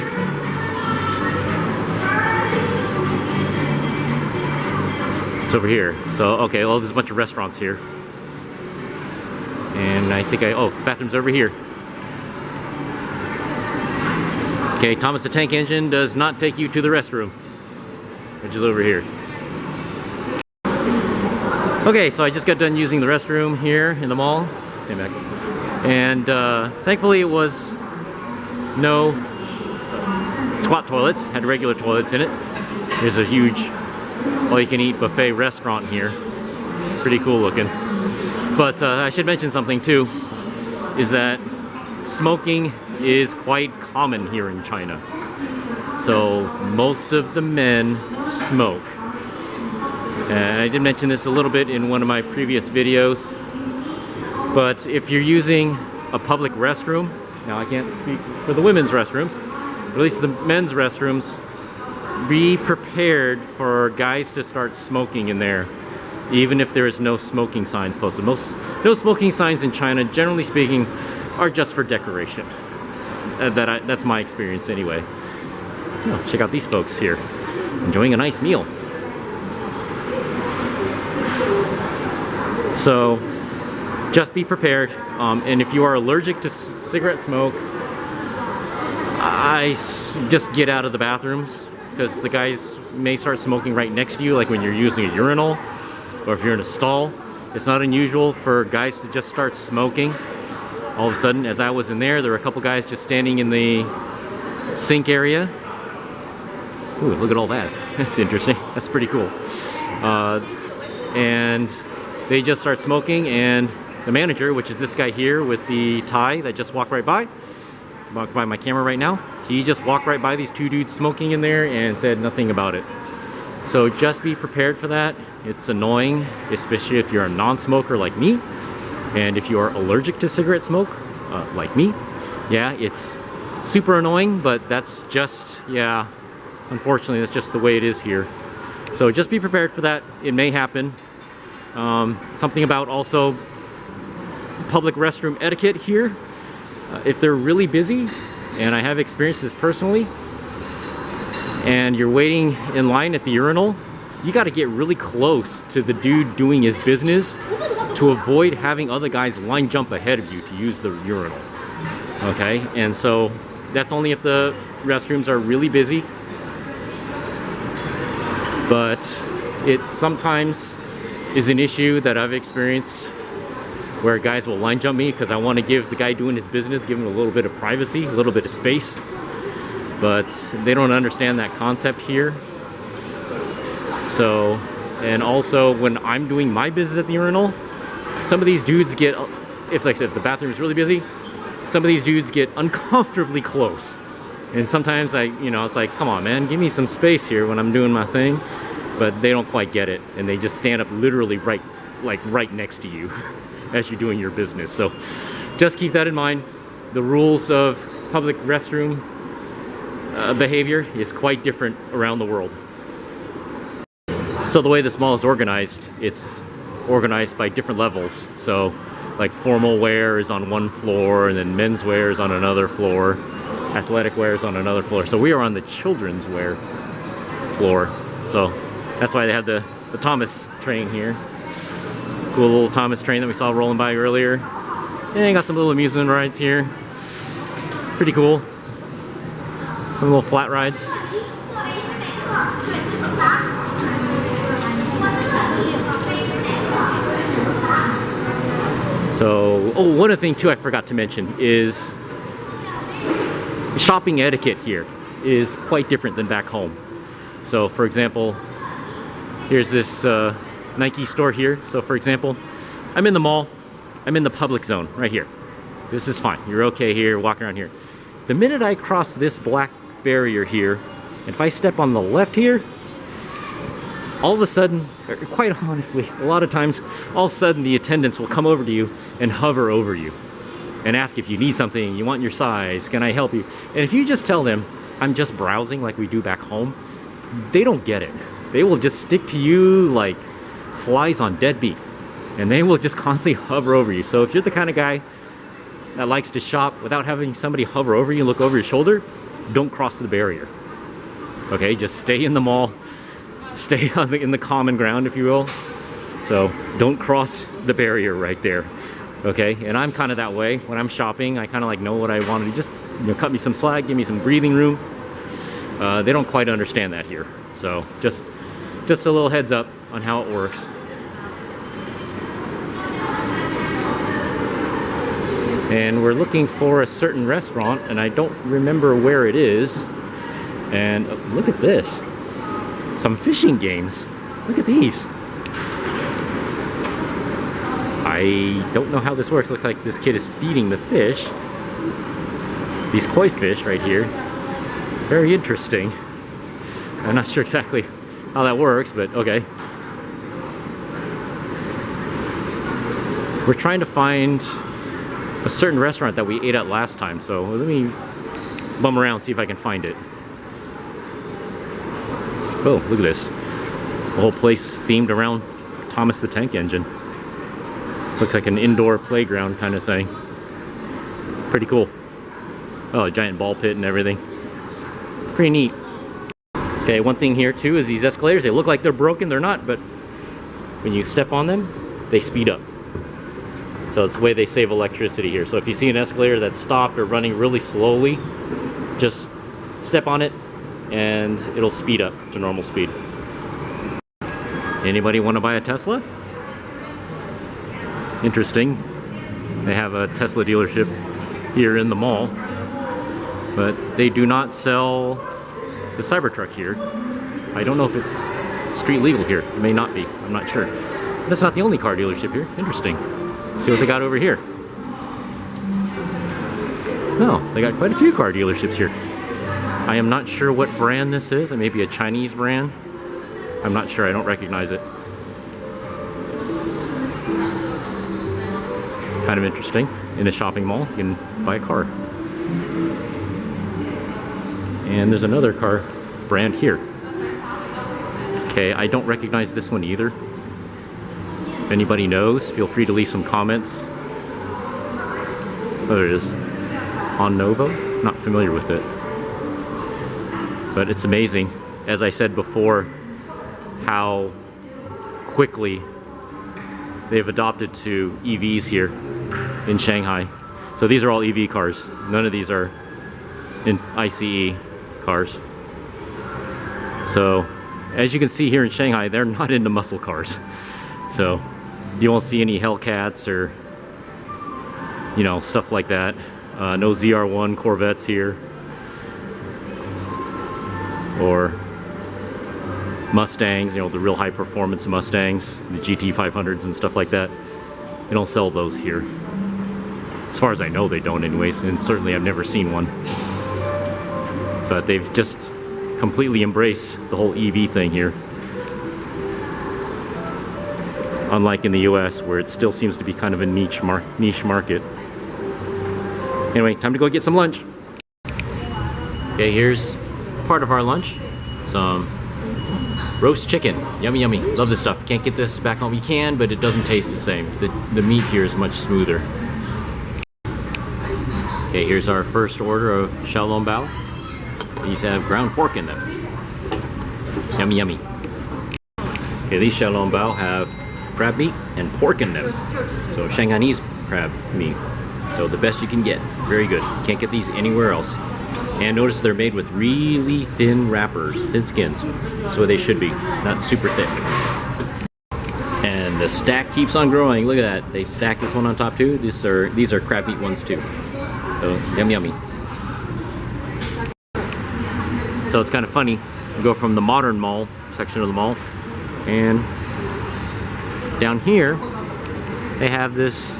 It's over here. So, okay, well, there's a bunch of restaurants here. And I think oh, bathroom's over here. Okay, Thomas the Tank Engine does not take you to the restroom, which is over here. Okay, so I just got done using the restroom here in the mall. Stand back. And thankfully it was no squat toilets, had regular toilets in it. There's a huge all-you-can-eat buffet restaurant here. Pretty cool looking. But I should mention something too, is that smoking is quite common here in China. So most of the men smoke. And I did mention this a little bit in one of my previous videos, but if you're using a public restroom, now I can't speak for the women's restrooms, but at least the men's restrooms, be prepared for guys to start smoking in there, even if there is no smoking signs posted. No smoking signs in China, generally speaking, are just for decoration. That's my experience anyway. Oh, check out these folks here, enjoying a nice meal. So just be prepared, and if you are allergic to cigarette smoke, just get out of the bathrooms, because the guys may start smoking right next to you, like when you're using a urinal or if you're in a stall. It's not unusual for guys to just start smoking. All of a sudden, as I was in there were a couple guys just standing in the sink area. Ooh, look at all that. That's interesting. That's pretty cool. And they just start smoking, and the manager, which is this guy here with the tie that just walked by my camera right now, he just walked right by these two dudes smoking in there and said nothing about it. So just be prepared for that. It's annoying, especially if you're a non-smoker like me, and if you are allergic to cigarette smoke like me. Yeah, it's super annoying, but that's just, yeah, unfortunately that's just the way it is here. So just be prepared for that. It may happen. Something about also public restroom etiquette here. If they're really busy, and I have experienced this personally, and you're waiting in line at the urinal, you got to get really close to the dude doing his business to avoid having other guys line jump ahead of you to use the urinal. Okay, and so that's only if the restrooms are really busy, but it sometimes is an issue that I've experienced where guys will line jump me because I want to give the guy doing his business, give him a little bit of privacy, a little bit of space. But they don't understand that concept here. So, and also when I'm doing my business at the urinal, some of these dudes get, if like I said, if the bathroom is really busy, some of these dudes get uncomfortably close. And sometimes it's like, come on man, give me some space here when I'm doing my thing. But they don't quite get it, and they just stand up literally right next to you as you're doing your business. So just keep that in mind. The rules of public restroom behavior is quite different around the world. So the way this mall is organized, it's organized by different levels. So like formal wear is on one floor, and then men's wear is on another floor, athletic wear is on another floor. So we are on the children's wear floor. So that's why they have the Thomas train here. Cool little Thomas train that we saw rolling by earlier. And got some little amusement rides here. Pretty cool. Some little flat rides. So, oh, one other thing too I forgot to mention is shopping etiquette here is quite different than back home. So for example, here's this Nike store here. So for example, I'm in the mall, I'm in the public zone right here. This is fine, you're okay here, walking around here. The minute I cross this black barrier here, and if I step on the left here, all of a sudden, quite honestly, a lot of times, all of a sudden the attendants will come over to you and hover over you and ask if you need something, you want your size, can I help you? And if you just tell them, I'm just browsing like we do back home, they don't get it. They will just stick to you like flies on dead meat, and they will just constantly hover over you. So if you're the kind of guy that likes to shop without having somebody hover over you and look over your shoulder, don't cross the barrier. Okay, just stay in the mall, stay in the common ground, if you will. So don't cross the barrier right there. Okay, and I'm kind of that way when I'm shopping. I kind of like know what I want to do. Just cut me some slack, give me some breathing room. They don't quite understand that here. So just a little heads up on how it works. And we're looking for a certain restaurant, and I don't remember where it is. And look at this. Some fishing games. Look at these. I don't know how this works. Looks like this kid is feeding the fish. These koi fish right here. Very interesting. I'm not sure exactly how that works, but okay. We're trying to find a certain restaurant that we ate at last time, so let me bum around and see if I can find it. Oh, look at this. The whole place themed around Thomas the Tank Engine. This looks like an indoor playground kind of thing. Pretty cool. Oh, a giant ball pit and everything. Pretty neat. Okay, one thing here too is these escalators. They look like they're broken. They're not, but when you step on them, they speed up. So it's the way they save electricity here. So if you see an escalator that's stopped or running really slowly, just step on it and it'll speed up to normal speed. Anybody want to buy a Tesla? Interesting. They have a Tesla dealership here in the mall, but they do not sell the Cybertruck here. I don't know if it's street legal here. It may not be. I'm not sure. That's not the only car dealership here. Interesting. See what they got over here. No, they got quite a few car dealerships here. I am not sure what brand this is. It may be a Chinese brand. I'm not sure. I don't recognize it. Kind of interesting. In a shopping mall, you can buy a car. And there's another car brand here. Okay, I don't recognize this one either. If anybody knows, feel free to leave some comments. Oh, there it is. On Novo? Not familiar with it. But it's amazing, as I said before, how quickly they've adopted to EVs here in Shanghai. So these are all EV cars. None of these are in ICE cars. So as you can see here in Shanghai, they're not into muscle cars. So you won't see any Hellcats or, you know, stuff like that. No ZR1 Corvettes here. Or Mustangs, you know, the real high performance Mustangs, the GT500s and stuff like that. They don't sell those here. As far as I know, they don't anyways, and certainly I've never seen one. But they've just completely embraced the whole EV thing here. Unlike in the US, where it still seems to be kind of a niche market. Anyway, time to go get some lunch. Okay, here's part of our lunch. Some roast chicken. Yummy, yummy. Love this stuff. Can't get this back home. You can, but it doesn't taste the same. The meat here is much smoother. Okay, here's our first order of xiaolongbao. These have ground pork in them. Yummy, yummy. Okay, these xiaolongbao have crab meat and pork in them. So Shanghainese crab meat. So the best you can get. Very good. Can't get these anywhere else. And notice they're made with really thin wrappers, thin skins. That's the way they should be, not super thick. And the stack keeps on growing. Look at that. They stack this one on top too. These are crab meat ones too. So yummy, yummy. So it's kind of funny. We go from the modern mall section of the mall, and down here they have this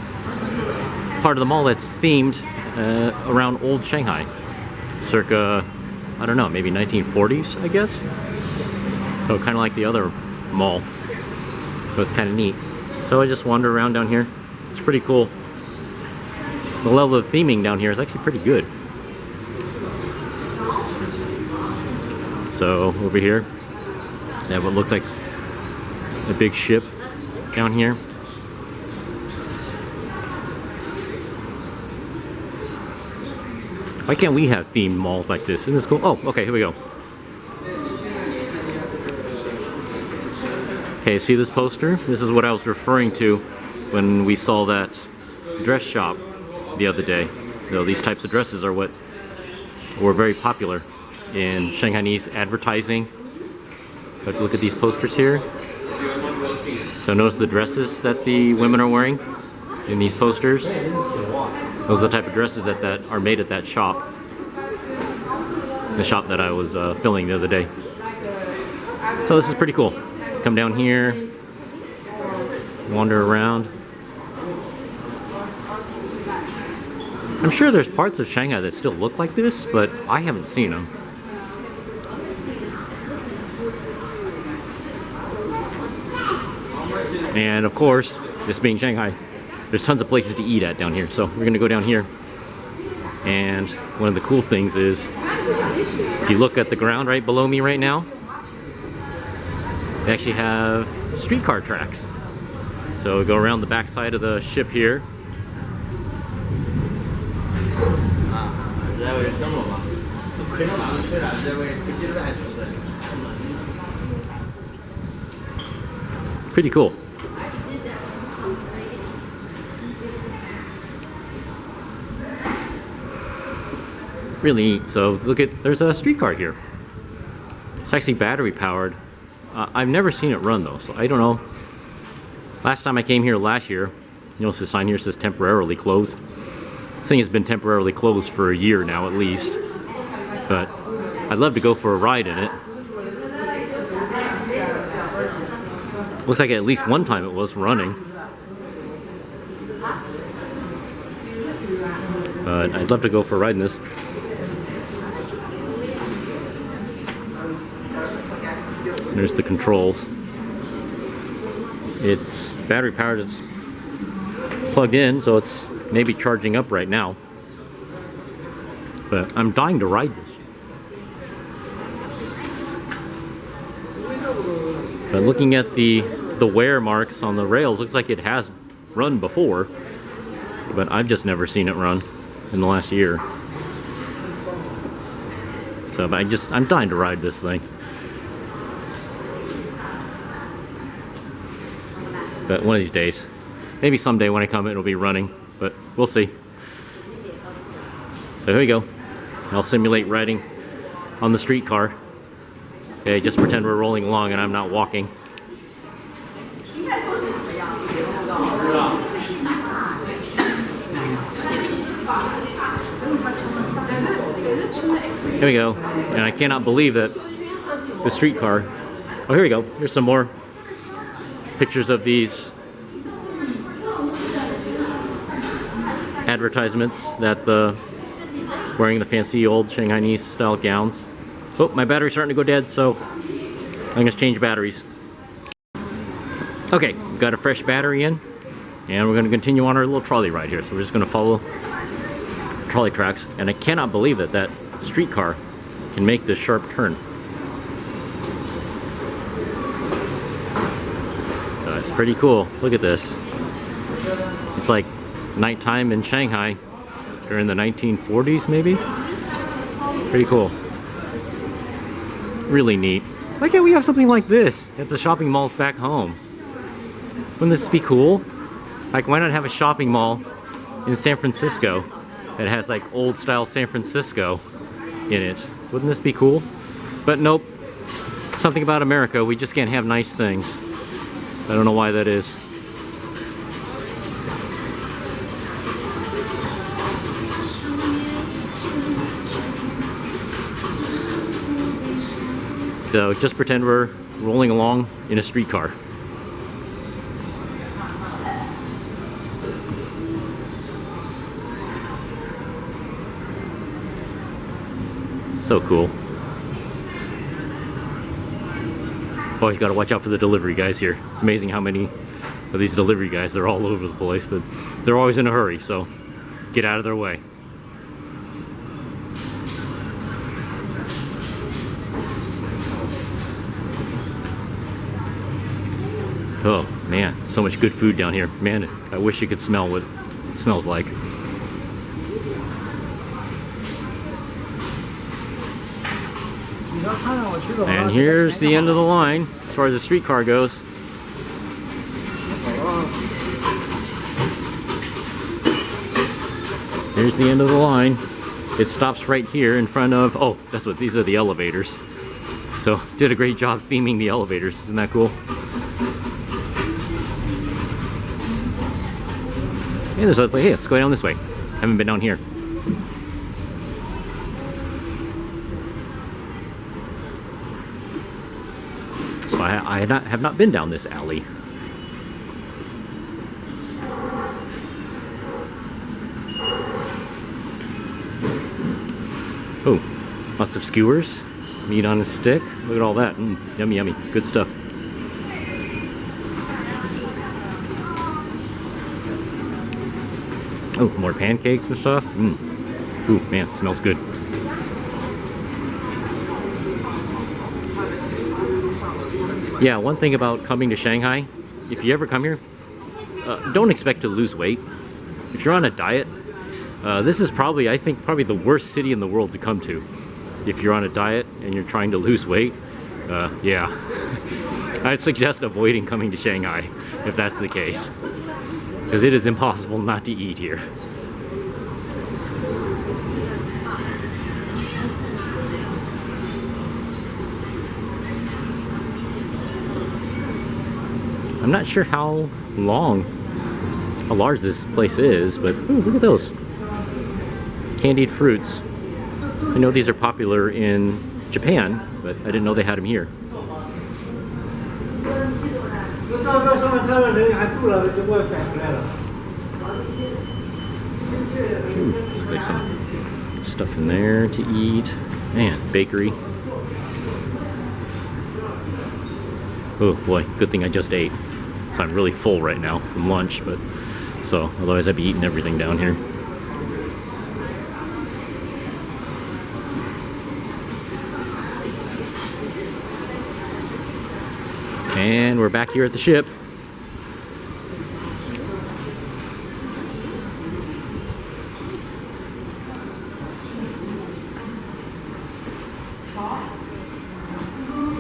part of the mall that's themed around old Shanghai. Circa, I don't know, maybe 1940s, I guess. So kind of like the other mall. So it's kind of neat. So I just wander around down here. It's pretty cool. The level of theming down here is actually pretty good. So over here, they have what looks like a big ship down here. Why can't we have themed malls like this? Isn't this cool? Oh, okay, here we go. Okay, see this poster? This is what I was referring to when we saw that dress shop the other day. So these types of dresses are what were very popular in Shanghainese advertising. But look at these posters here. So notice the dresses that the women are wearing in these posters. Those are the type of dresses that are made at that shop. The shop that I was filming the other day. So this is pretty cool. Come down here, wander around. I'm sure there's parts of Shanghai that still look like this, but I haven't seen them. And of course, this being Shanghai, there's tons of places to eat at down here. So we're gonna go down here. And one of the cool things is, if you look at the ground right below me right now, they actually have streetcar tracks. So we go around the back side of the ship here. Pretty cool. Really neat. So look at, there's a streetcar here. It's actually battery powered. I've never seen it run though, so I don't know. Last time I came here last year, you notice the sign here says temporarily closed. This thing has been temporarily closed for a year now at least. But I'd love to go for a ride in it. Looks like at least one time it was running. But I'd love to go for a ride in this. There's the controls. It's battery powered, it's plugged in, so it's maybe charging up right now. But I'm dying to ride this. But looking at the wear marks on the rails, looks like it has run before. But I've just never seen it run in the last year. So but I'm dying to ride this thing. But one of these days, maybe someday when I come it'll be running, but we'll see. So here we go. I'll simulate riding on the streetcar. Okay, just pretend we're rolling along and I'm not walking. Here we go. And I cannot believe that the streetcar. Oh, here we go. Here's some more pictures of these advertisements that wearing the fancy old Shanghainese style gowns. Oh, my battery's starting to go dead, so I'm gonna change batteries. Okay, got a fresh battery in, and we're gonna continue on our little trolley ride here. So we're just gonna follow trolley tracks, and I cannot believe it that streetcar can make this sharp turn. Pretty cool. Look at this. It's like nighttime in Shanghai during the 1940s, maybe? Pretty cool. Really neat. Why can't we have something like this at the shopping malls back home? Wouldn't this be cool? Like, why not have a shopping mall in San Francisco that has like old style San Francisco in it? Wouldn't this be cool? But nope. Something about America, we just can't have nice things. I don't know why that is. So just pretend we're rolling along in a streetcar. So cool. Always got to watch out for the delivery guys here. It's amazing how many of these delivery guys, they're all over the place, but they're always in a hurry, so get out of their way. Oh man, so much good food down here. Man, I wish you could smell what it smells like. And here's the end of the line as far as the streetcar goes. Here's the end of the line. It stops right here in front of, oh, that's what, these are the elevators. So, did a great job theming the elevators. Isn't that cool? Hey, there's a, hey, let's go down this way. Haven't been down here. So I have not been down this alley. Oh, lots of skewers, meat on a stick. Look at all that. Yummy, yummy. Good stuff. Oh, more pancakes and stuff. Ooh, man, smells good. Yeah, one thing about coming to Shanghai, if you ever come here, don't expect to lose weight. If you're on a diet, this is probably, I think, probably the worst city in the world to come to. If you're on a diet and you're trying to lose weight, yeah. I'd suggest avoiding coming to Shanghai if that's the case. Because it is impossible not to eat here. I'm not sure how large this place is, but ooh, look at those. Candied fruits. I know these are popular in Japan, but I didn't know they had them here. Ooh, looks like some stuff in there to eat. Man, bakery. Oh boy, good thing I just ate. So I'm really full right now from lunch, but so otherwise I'd be eating everything down here. And we're back here at the ship.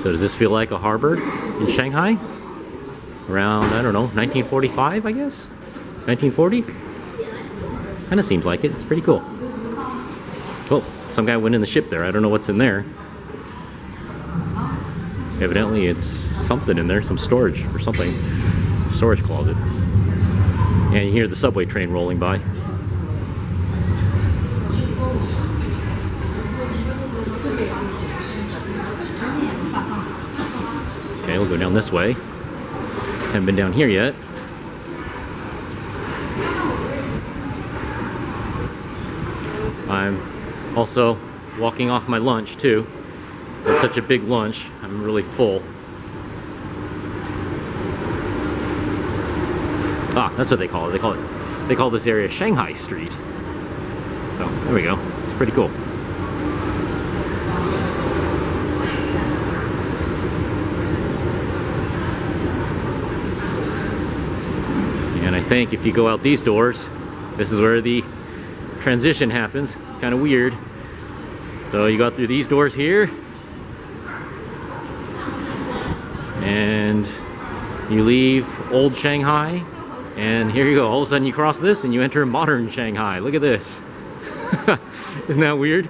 So does this feel like a harbor in Shanghai? Around, I don't know, 1945, I guess? 1940? Kind of seems like it. It's pretty cool. Oh, some guy went in the ship there. I don't know what's in there. Evidently it's something in there, some storage or something. Storage closet. And you hear the subway train rolling by. Okay, we'll go down this way. Haven't been down here yet. I'm also walking off my lunch too. It's such a big lunch, I'm really full. Ah, that's what they call it. They call this area Shanghai Street. So there we go. It's pretty cool. And I think if you go out these doors, this is where the transition happens. Kind of weird. So you go out through these doors here, and you leave old Shanghai, and here you go. All of a sudden you cross this and you enter modern Shanghai. Look at this. Isn't that weird?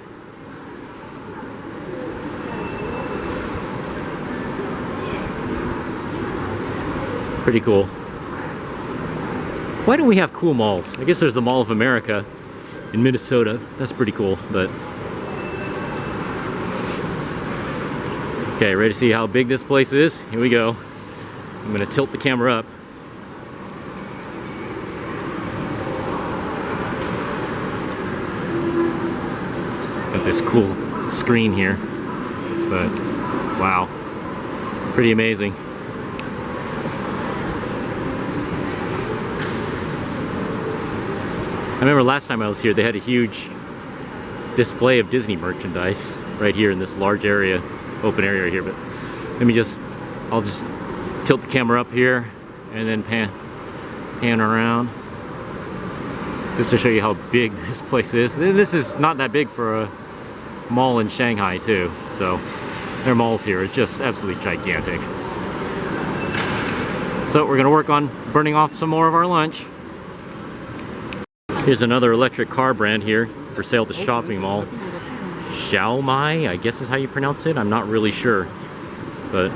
Pretty cool. Why don't we have cool malls? I guess there's the Mall of America in Minnesota. That's pretty cool, but... Okay, ready to see how big this place is? Here we go. I'm gonna tilt the camera up. Got this cool screen here, but wow, pretty amazing. I remember last time I was here, they had a huge display of Disney merchandise right here in this large area, open area here. But I'll just tilt the camera up here and then pan around just to show you how big this place is. This is not that big for a mall in Shanghai too. So their malls here are just absolutely gigantic. So we're gonna work on burning off some more of our lunch. Here's another electric car brand here for sale at the shopping mall. Xiaolongbao, I guess is how you pronounce it. I'm not really sure, but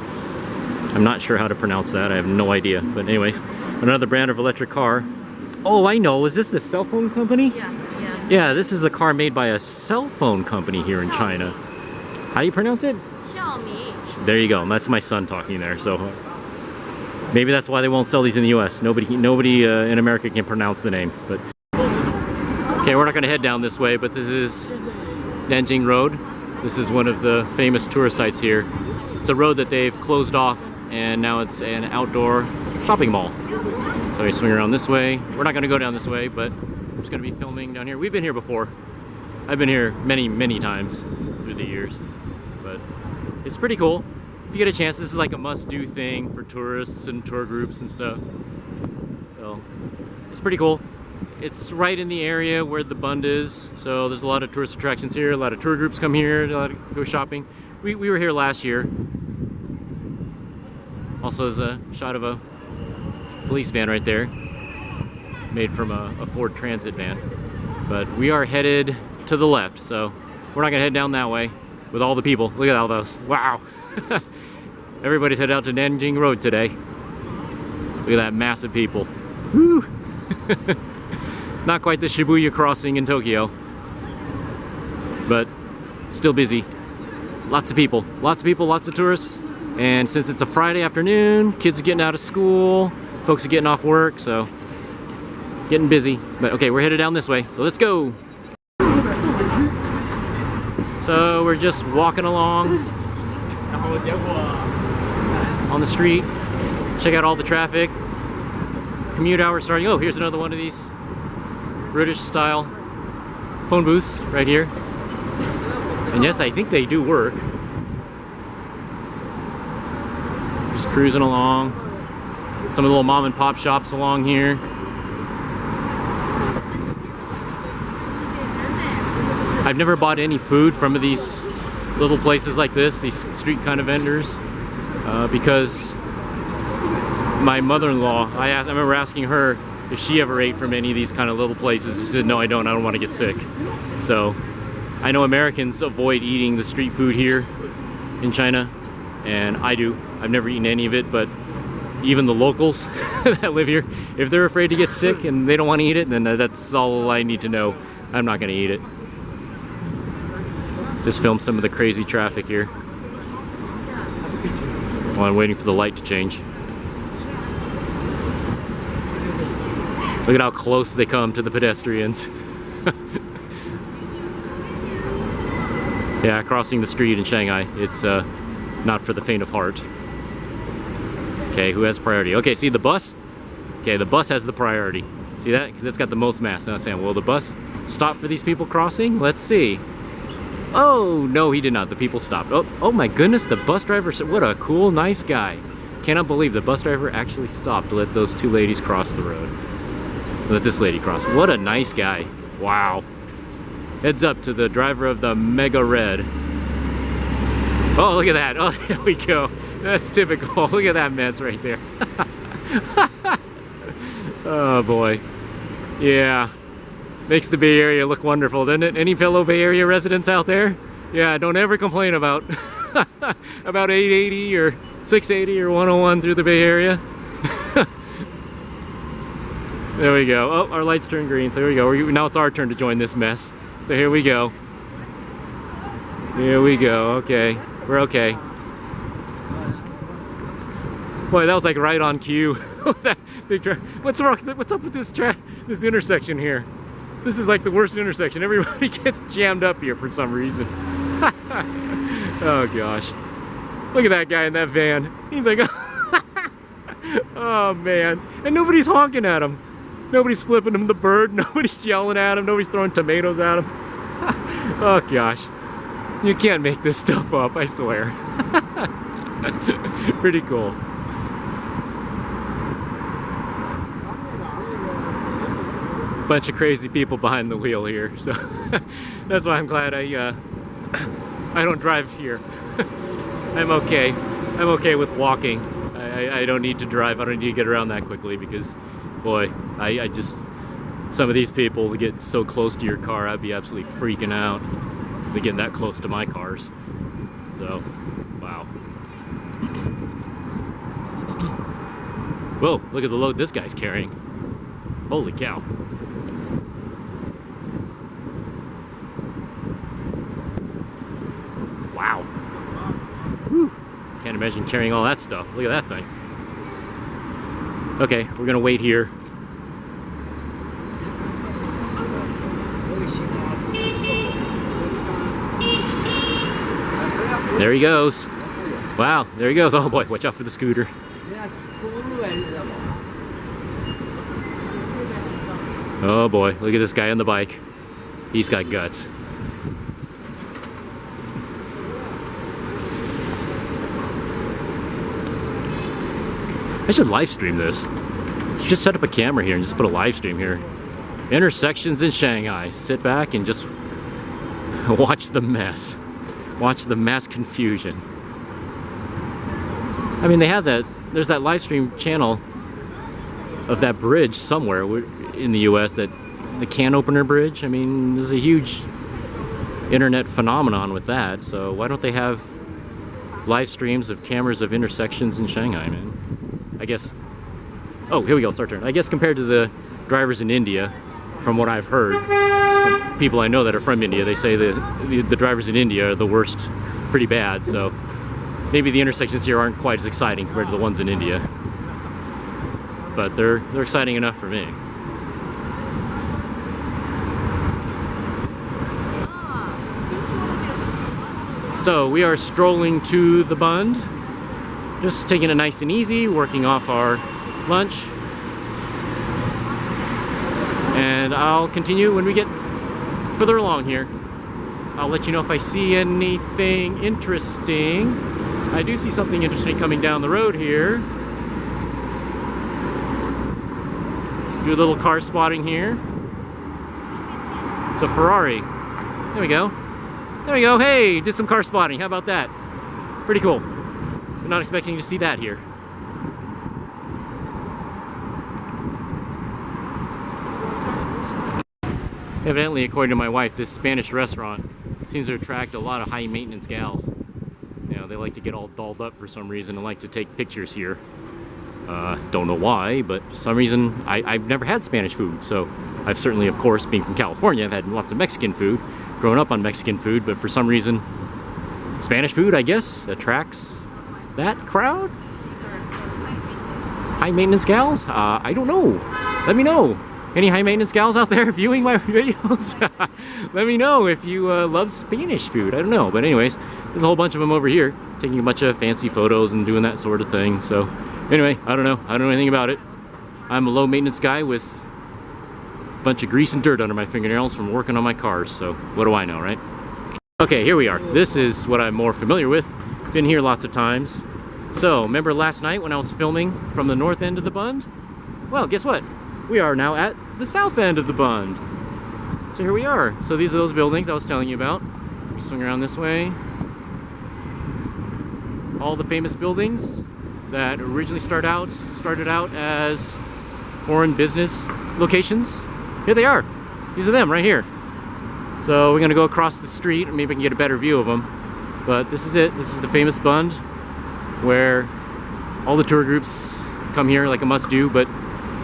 I'm not sure how to pronounce that. I have no idea. But anyway, another brand of electric car. Oh, I know. Is this the cell phone company? Yeah, yeah. Yeah, this is the car made by a cell phone company here in China. How do you pronounce it? Xiaomi. There you go. That's my son talking there. So maybe that's why they won't sell these in the U.S. Nobody in America can pronounce the name. But okay, we're not going to head down this way. But this is Nanjing Road. This is one of the famous tourist sites here. It's a road that they've closed off, and now it's an outdoor shopping mall. So we swing around this way. We're not going to go down this way, but we're just going to be filming down here. We've been here before. I've been here many, many times through the years, but it's pretty cool. If you get a chance, this is like a must-do thing for tourists and tour groups and stuff. So it's pretty cool. It's right in the area where the Bund is, so there's a lot of tourist attractions here. A lot of tour groups come here, a lot of go shopping. We were here last year. Also, there's a shot of a police van right there, made from a Ford Transit van. But we are headed to the left, so we're not gonna head down that way with all the people. Look at all those. Wow. Everybody's headed out to Nanjing Road today. Look at that massive people. Woo. Not quite the Shibuya crossing in Tokyo, but still busy. Lots of people, lots of tourists. And since it's a Friday afternoon, kids are getting out of school, folks are getting off work, so getting busy. But okay, we're headed down this way, so let's go. So we're just walking along on the street. Check out all the traffic. Commute hour starting. Oh, here's another one of these British style phone booths right here. And yes, I think they do work. Just cruising along. Some of the little mom and pop shops along here. I've never bought any food from these little places like this, these street kind of vendors, because my mother-in-law, I remember asking her if she ever ate from any of these kind of little places. She said, no, I don't want to get sick. So I know Americans avoid eating the street food here in China, and I do. I've never eaten any of it, but even the locals that live here, if they're afraid to get sick and they don't want to eat it, then that's all I need to know. I'm not going to eat it. Just film some of the crazy traffic here while I'm waiting for the light to change. Look at how close they come to the pedestrians. Yeah, crossing the street in Shanghai, it's not for the faint of heart. Okay, who has priority? Okay, see the bus? Okay, the bus has the priority. See that? Because it's got the most mass. Now I'm saying, will the bus stop for these people crossing? Let's see. Oh, no, he did not. The people stopped. Oh my goodness, the bus driver, what a cool, nice guy. Cannot believe the bus driver actually stopped to let those two ladies cross the road. Let this lady cross. What a nice guy. Wow. Heads up to the driver of the Mega Red. Oh, look at that. Oh, there we go. That's typical. Look at that mess right there. Oh, boy. Yeah. Makes the Bay Area look wonderful, doesn't it? Any fellow Bay Area residents out there? Yeah, don't ever complain about about 880 or 680 or 101 through the Bay Area. There we go. Oh, our lights turned green, so here we go. Now it's our turn to join this mess. So here we go. Here we go. Okay. We're okay. Boy, that was like right on cue. That big what's wrong? What's up with this intersection here? This is like the worst intersection. Everybody gets jammed up here for some reason. Oh gosh. Look at that guy in that van. He's like, oh man. And nobody's honking at him. Nobody's flipping him the bird. Nobody's yelling at him. Nobody's throwing tomatoes at him. Oh gosh. You can't make this stuff up, I swear. Pretty cool. Bunch of crazy people behind the wheel here, so that's why I'm glad I don't drive here. I'm okay. I'm okay with walking. I don't need to drive. I don't need to get around that quickly because, boy, I just, some of these people get so close to your car, I'd be absolutely freaking out. They're getting that close to my cars. So, wow. Whoa, look at the load this guy's carrying. Holy cow. Can't imagine carrying all that stuff. Look at that thing. Okay, we're gonna wait here. There he goes. Wow, there he goes. Oh boy, watch out for the scooter. Oh boy, look at this guy on the bike. He's got guts. I should live stream this. Just set up a camera here and just put a live stream here. Intersections in Shanghai. Sit back and just watch the mess. Watch the mass confusion. I mean, they have that, there's that live stream channel of that bridge somewhere in the US, that the can opener bridge. I mean, there's a huge internet phenomenon with that. So why don't they have live streams of cameras of intersections in Shanghai, man? I guess, oh, here we go, it's our turn. I guess compared to the drivers in India, from what I've heard, from people I know that are from India, they say the drivers in India are the worst, pretty bad, so maybe the intersections here aren't quite as exciting compared to the ones in India. But they're exciting enough for me. So we are strolling to the Bund. Just taking it nice and easy, working off our lunch. And I'll continue when we get further along here. I'll let you know if I see anything interesting. I do see something interesting coming down the road here. Do a little car spotting here. It's a Ferrari. There we go. There we go. Hey, did some car spotting. How about that? Pretty cool. I'm not expecting to see that here. Evidently, according to my wife, this Spanish restaurant seems to attract a lot of high maintenance gals. You know, they like to get all dolled up for some reason and like to take pictures here. Don't know why, but for some reason, I've never had Spanish food, so I've certainly, of course, being from California, I've had lots of Mexican food, grown up on Mexican food, but for some reason, Spanish food, I guess, attracts that crowd? High maintenance gals? I don't know. Let me know. Any high maintenance gals out there viewing my videos? Let me know if you love Spanish food. I don't know. But anyways, there's a whole bunch of them over here taking a bunch of fancy photos and doing that sort of thing. So anyway, I don't know. I don't know anything about it. I'm a low maintenance guy with a bunch of grease and dirt under my fingernails from working on my cars. So what do I know, right? Okay, here we are. This is what I'm more familiar with. Been here lots of times. So, remember last night when I was filming from the north end of the Bund? Well, guess what? We are now at the south end of the Bund. So here we are. So these are those buildings I was telling you about. We swing around this way. All the famous buildings that originally started out as foreign business locations. Here they are. These are them right here. So we're gonna go across the street, and maybe I can get a better view of them. But this is it. This is the famous Bund, where all the tour groups come here like a must-do. But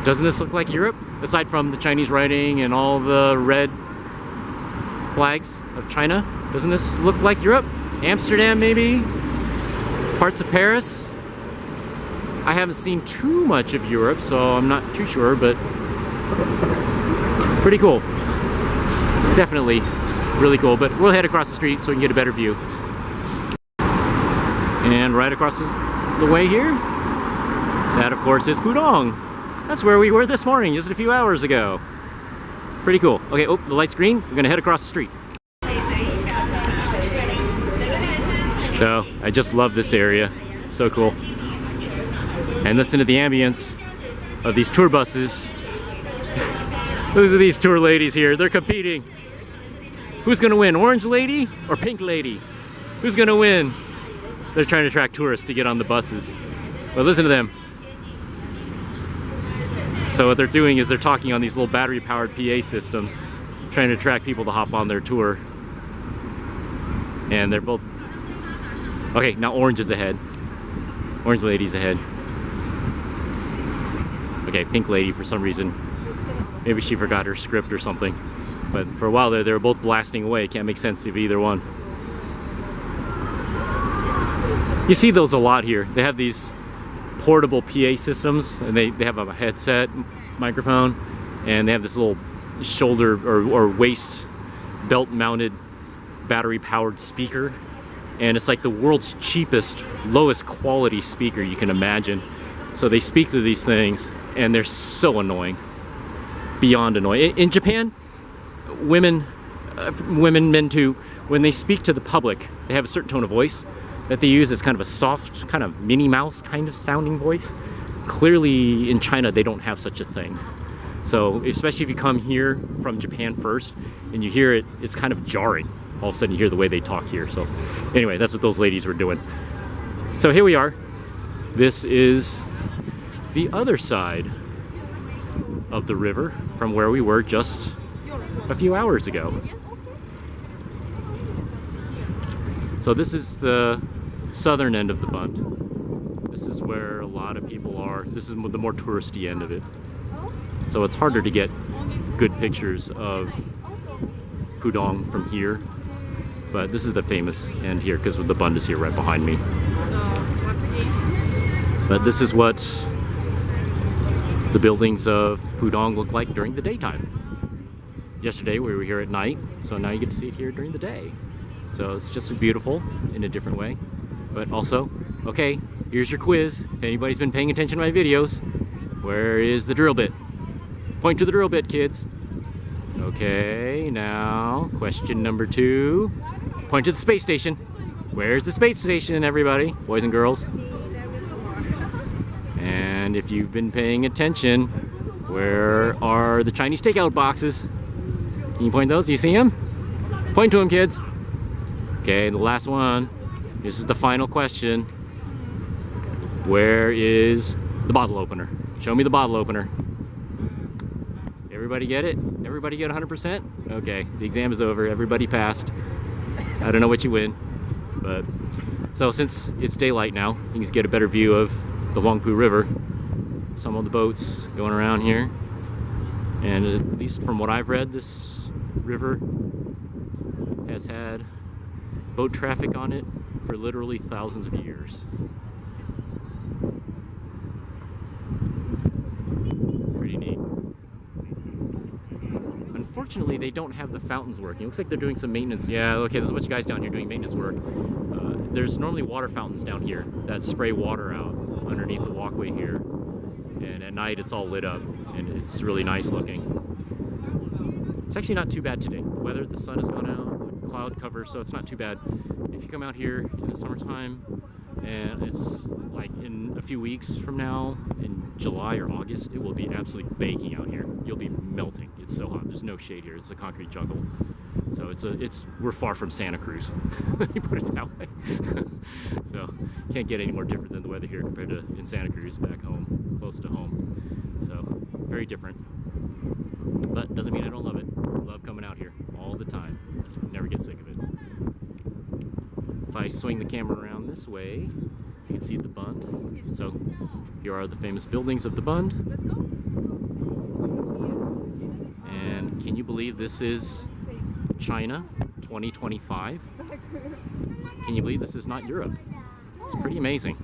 doesn't this look like Europe? Aside from the Chinese writing and all the red flags of China, doesn't this look like Europe? Amsterdam, maybe? Parts of Paris? I haven't seen too much of Europe, so I'm not too sure, but pretty cool. Definitely really cool, but we'll head across the street so we can get a better view. And right across the way here, that of course is Pudong. That's where we were this morning, just a few hours ago. Pretty cool. Okay, oh, the light's green. We're gonna head across the street. So, I just love this area. It's so cool. And listen to the ambience of these tour buses. Look at these tour ladies here. They're competing. Who's gonna win, orange lady or pink lady? Who's gonna win? They're trying to attract tourists to get on the buses. But listen to them. So what they're doing is they're talking on these little battery-powered PA systems, trying to attract people to hop on their tour. And they're both... Okay, now orange is ahead. Orange lady's ahead. Okay, pink lady for some reason. Maybe she forgot her script or something. But for a while there, they were both blasting away. Can't make sense of either one. You see those a lot here. They have these portable PA systems, and they have a headset microphone, and they have this little shoulder or waist belt mounted battery powered speaker, and it's like the world's cheapest, lowest quality speaker you can imagine. So they speak through these things, and they're so annoying, beyond annoying. In Japan, women, men too, when they speak to the public, they have a certain tone of voice that they use. As kind of a soft, kind of Minnie Mouse kind of sounding voice. Clearly in China they don't have such a thing. So especially if you come here from Japan first and you hear it, it's kind of jarring. All of a sudden you hear the way they talk here. So anyway, that's what those ladies were doing. So here we are. This is the other side of the river from where we were just a few hours ago. So this is the southern end of the Bund. This is where a lot of people are. This is the more touristy end of it. So it's harder to get good pictures of Pudong from here. But this is the famous end here because the Bund is here right behind me. But this is what the buildings of Pudong look like during the daytime. Yesterday we were here at night, so now you get to see it here during the day. So it's just as beautiful in a different way. But also, okay, here's your quiz. If anybody's been paying attention to my videos, where is the drill bit? Point to the drill bit, kids. Okay, now question number 2. Point to the space station. Where's the space station, everybody? Boys and girls. And if you've been paying attention, where are the Chinese takeout boxes? Can you point those? Do you see them? Point to them, kids. Okay, the last one. This is the final question. Where is the bottle opener? Show me the bottle opener. Everybody get it? Everybody get 100%? Okay, the exam is over. Everybody passed. I don't know what you win. But so since it's daylight now, you can get a better view of the Huangpu River. Some of the boats going around here. And at least from what I've read, this river has had boat traffic on it for literally thousands of years. Pretty neat. Unfortunately, they don't have the fountains working. It looks like they're doing some maintenance. Yeah, okay, there's a bunch of guys down here doing maintenance work. There's normally water fountains down here that spray water out underneath the walkway here. And at night, it's all lit up, and it's really nice looking. It's actually not too bad today. The weather, the sun has gone out, cloud cover, so it's not too bad. If you come out here in the summertime, and it's like in a few weeks from now, in July or August, it will be absolutely baking out here. You'll be melting. It's so hot. There's no shade here. It's a concrete jungle. So we're far from Santa Cruz. Let me put it that way. So can't get any more different than the weather here compared to in Santa Cruz back home, close to home. So very different. But doesn't mean I don't love it. I love coming out here all the time. Never get sick of it. If I swing the camera around this way, you can see the Bund. So here are the famous buildings of the Bund. And can you believe this is China 2025? Can you believe this is not Europe? It's pretty amazing.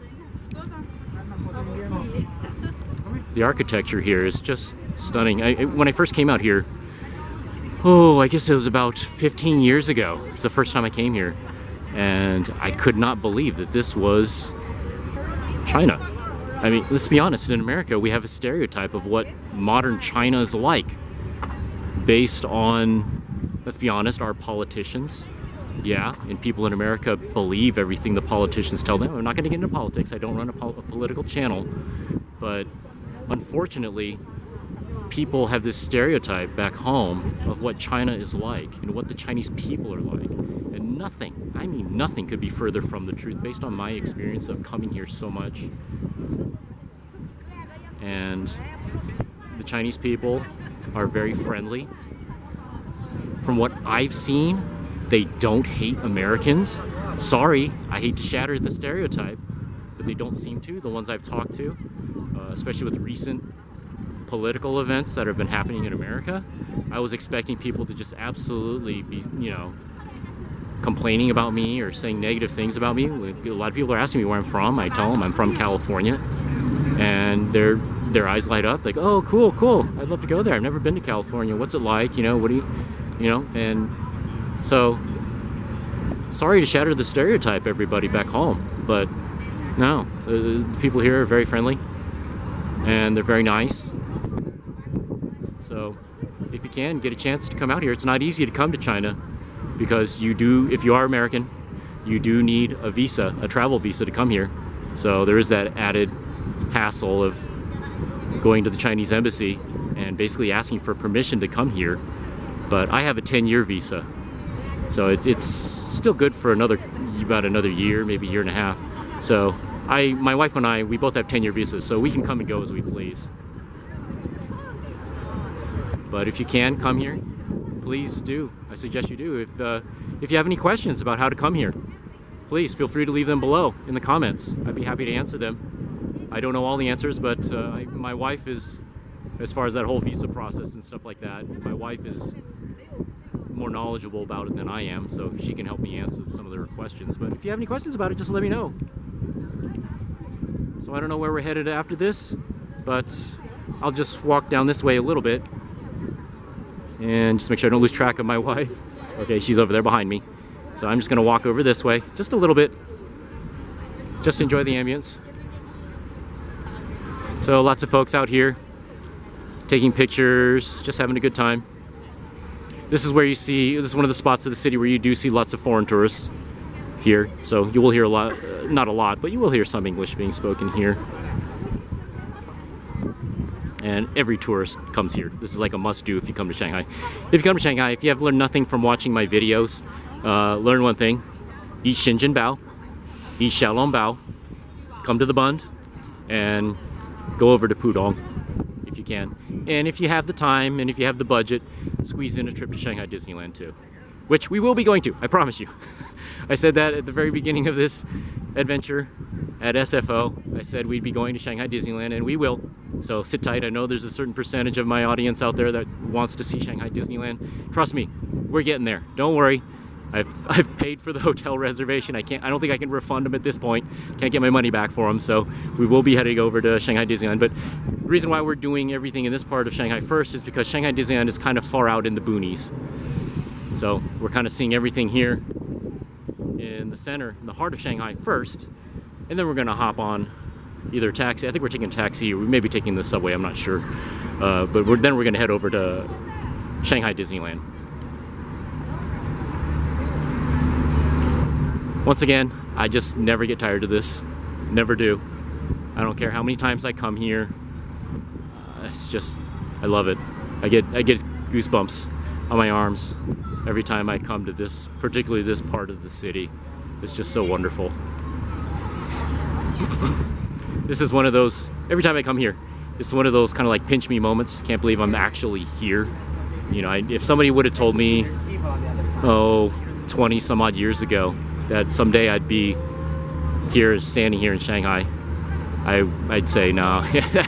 The architecture here is just stunning. When I first came out here, I guess it was about 15 years ago. It's the first time I came here. And I could not believe that this was China. I mean, let's be honest, in America we have a stereotype of what modern China is like based on, let's be honest, our politicians. Yeah, and people in America believe everything the politicians tell them. I'm not going to get into politics. I don't run a political channel. But unfortunately, people have this stereotype back home of what China is like and what the Chinese people are like. And nothing, I mean nothing, could be further from the truth based on my experience of coming here so much. And the Chinese people are very friendly. From what I've seen, they don't hate Americans. Sorry, I hate to shatter the stereotype, but they don't seem to, the ones I've talked to, especially with recent political events that have been happening in America. I was expecting people to just absolutely be, complaining about me or saying negative things about me. A lot of people are asking me where I'm from. I tell them I'm from California, and their eyes light up like, oh, cool, I'd love to go there. I've never been to California. What's it like? You know, what do you know? And so, sorry to shatter the stereotype, everybody back home, but no, the people here are very friendly and they're very nice. So if you can get a chance to come out here, it's not easy to come to China, because you do, if you are American, you do need a visa, a travel visa, to come here. So there is that added hassle of going to the Chinese embassy and basically asking for permission to come here. But I have a 10-year visa, so it's still good for about another year, maybe a year and a half. So my wife and I, we both have 10-year visas, so we can come and go as we please. But if you can come here, please do. I suggest you do. If you have any questions about how to come here, please feel free to leave them below in the comments. I'd be happy to answer them. I don't know all the answers, but my wife is, as far as that whole visa process and stuff like that, my wife is more knowledgeable about it than I am, so she can help me answer some of their questions. But if you have any questions about it, just let me know. So I don't know where we're headed after this, but I'll just walk down this way a little bit and just make sure I don't lose track of my wife. Okay, she's over there behind me. So I'm just gonna walk over this way just a little bit. Just enjoy the ambience. So lots of folks out here taking pictures, just having a good time. This is where you see, this is one of the spots of the city where you do see lots of foreign tourists here. So you will hear a lot, not a lot, but you will hear some English being spoken here. And every tourist comes here. This is like a must-do if you come to Shanghai. If you come to Shanghai, if you have learned nothing from watching my videos, learn one thing: eat xiaolongbao, eat xiaolongbao, come to the Bund, and go over to Pudong if you can. And if you have the time and if you have the budget, squeeze in a trip to Shanghai Disneyland too, which we will be going to, I promise you. I said that at the very beginning of this adventure at SFO. I said we'd be going to Shanghai Disneyland, and we will. So sit tight. I know there's a certain percentage of my audience out there that wants to see Shanghai Disneyland. Trust me, we're getting there. Don't worry. I've paid for the hotel reservation. I don't think I can refund them at this point. Can't get my money back for them. So we will be heading over to Shanghai Disneyland. But the reason why we're doing everything in this part of Shanghai first is because Shanghai Disneyland is kind of far out in the boonies. So we're kind of seeing everything here in the center, in the heart of Shanghai first, and then we're gonna hop on either a taxi. I think we're taking a taxi, or we may be taking the subway, I'm not sure. But then we're gonna head over to Shanghai Disneyland. Once again, I just never get tired of this. Never do. I don't care how many times I come here. It's just, I love it. I get goosebumps on my arms every time I come to this, particularly this part of the city. It's just so wonderful. This is one of those, every time I come here, it's one of those kind of like pinch me moments. Can't believe I'm actually here. You know, if somebody would have told me, 20 some odd years ago, that someday I'd be here, standing here in Shanghai, I'd say no,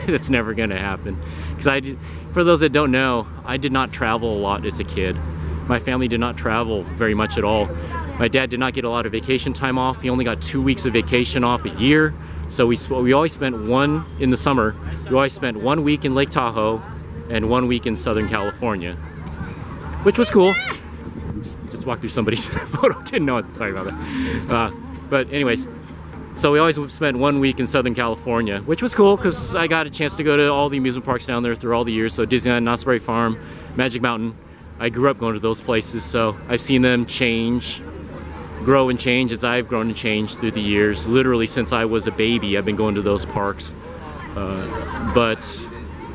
that's never gonna happen. Because for those that don't know, I did not travel a lot as a kid. My family did not travel very much at all. My dad did not get a lot of vacation time off. He only got 2 weeks of vacation off a year. So we always spent in the summer, we always spent 1 week in Lake Tahoe and 1 week in Southern California, which was cool. Oops, just walked through somebody's photo, didn't know it, sorry about that. But anyways, so we always spent 1 week in Southern California, which was cool because I got a chance to go to all the amusement parks down there through all the years. So Disneyland, Knott's Berry Farm, Magic Mountain. I grew up going to those places, so I've seen them grow and change as I've grown and changed through the years. Literally since I was a baby, I've been going to those parks. But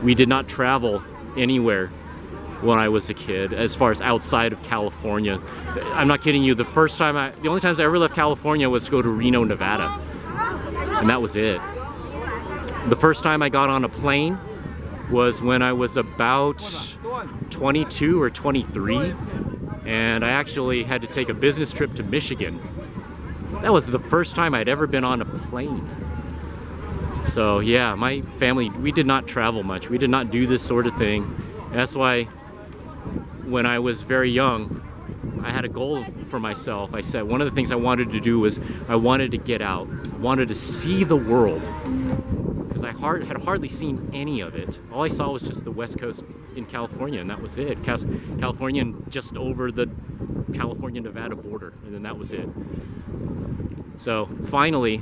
we did not travel anywhere when I was a kid, as far as outside of California. I'm not kidding you, the only times I ever left California was to go to Reno, Nevada. And that was it. The first time I got on a plane was when I was about 22 or 23. And I actually had to take a business trip to Michigan. That was the first time I'd ever been on a plane. So yeah, my family, we did not travel much. We did not do this sort of thing. And that's why when I was very young, I had a goal for myself. I said one of the things I wanted to do was I wanted to get out. I wanted to see the world. Because I had hardly seen any of it. All I saw was just the West Coast in California, and that was it. California and just over the California-Nevada border, and then that was it. So finally,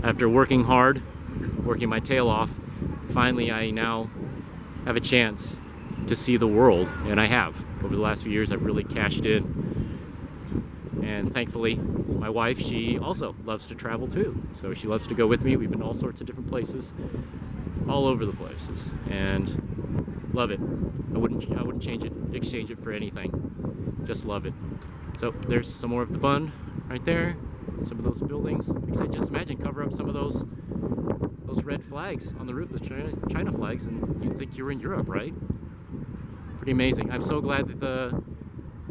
after working hard, working my tail off, finally I now have a chance to see the world, and I have. Over the last few years, I've really cashed in. And thankfully, my wife, she also loves to travel too. So she loves to go with me. We've been to all sorts of different places, all over the places, and love it. I wouldn't exchange it for anything. Just love it. So there's some more of the Bund right there. Some of those buildings. Like I said, just imagine cover up some of those red flags on the roof, the China flags, and you'd think you're in Europe, right? Pretty amazing. I'm so glad that the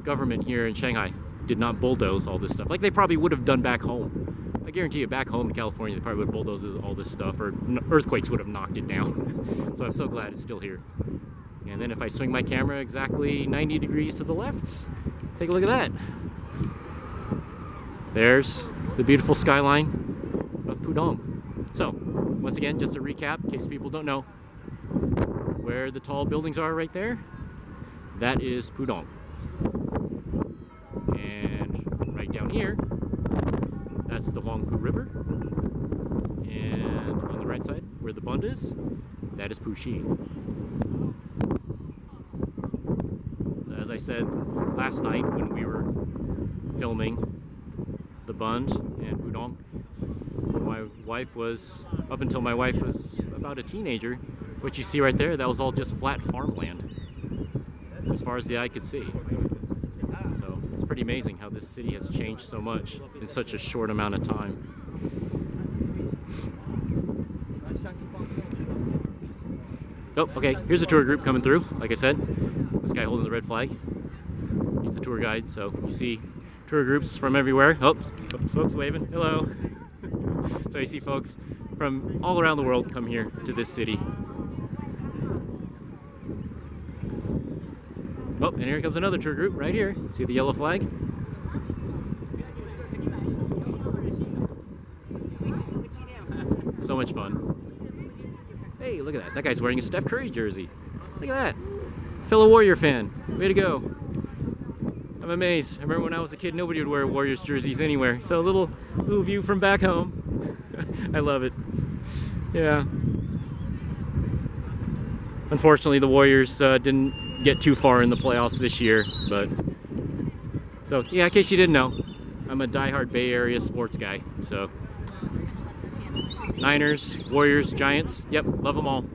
government here in Shanghai did not bulldoze all this stuff, like they probably would have done back home. I guarantee you, back home in California, they probably would have bulldozed all this stuff, or earthquakes would have knocked it down. So I'm so glad it's still here. And then if I swing my camera exactly 90 degrees to the left, take a look at that. There's the beautiful skyline of Pudong. So, once again, just a recap, in case people don't know, where the tall buildings are right there, that is Pudong. And right down here, that's the Huangpu River. And on the right side, where the Bund is, that is Puxi. As I said last night when we were filming the Bund and Pudong, my wife was, up until my wife was about a teenager, what you see right there, that was all just flat farmland, as far as the eye could see. So it's pretty amazing how this city has changed so much in such a short amount of time. Oh, okay, here's a tour group coming through, like I said. This guy holding the red flag, he's the tour guide, so you see tour groups from everywhere. Oh, folks waving, hello. So you see folks from all around the world come here to this city. Oh, and here comes another tour group right here. See the yellow flag? So much fun. Hey, look at that. That guy's wearing a Steph Curry jersey. Look at that. Fellow Warrior fan. Way to go. I'm amazed. I remember when I was a kid, nobody would wear Warriors jerseys anywhere. So a little view from back home. I love it. Yeah. Unfortunately, the Warriors didn't get too far in the playoffs this year, but so yeah, in case you didn't know, I'm a diehard Bay Area sports guy. So Niners, Warriors, Giants, yep, love them all.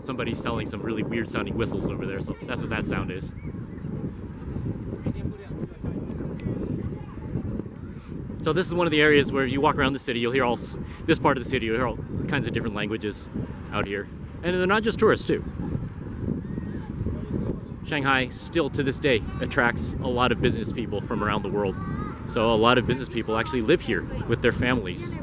Somebody's selling some really weird sounding whistles over there, so that's what that sound is. So this is one of the areas where if you walk around the city, you'll hear this part of the city, you'll hear all kinds of different languages out here. And they're not just tourists too. Shanghai still to this day attracts a lot of business people from around the world. So a lot of business people actually live here with their families.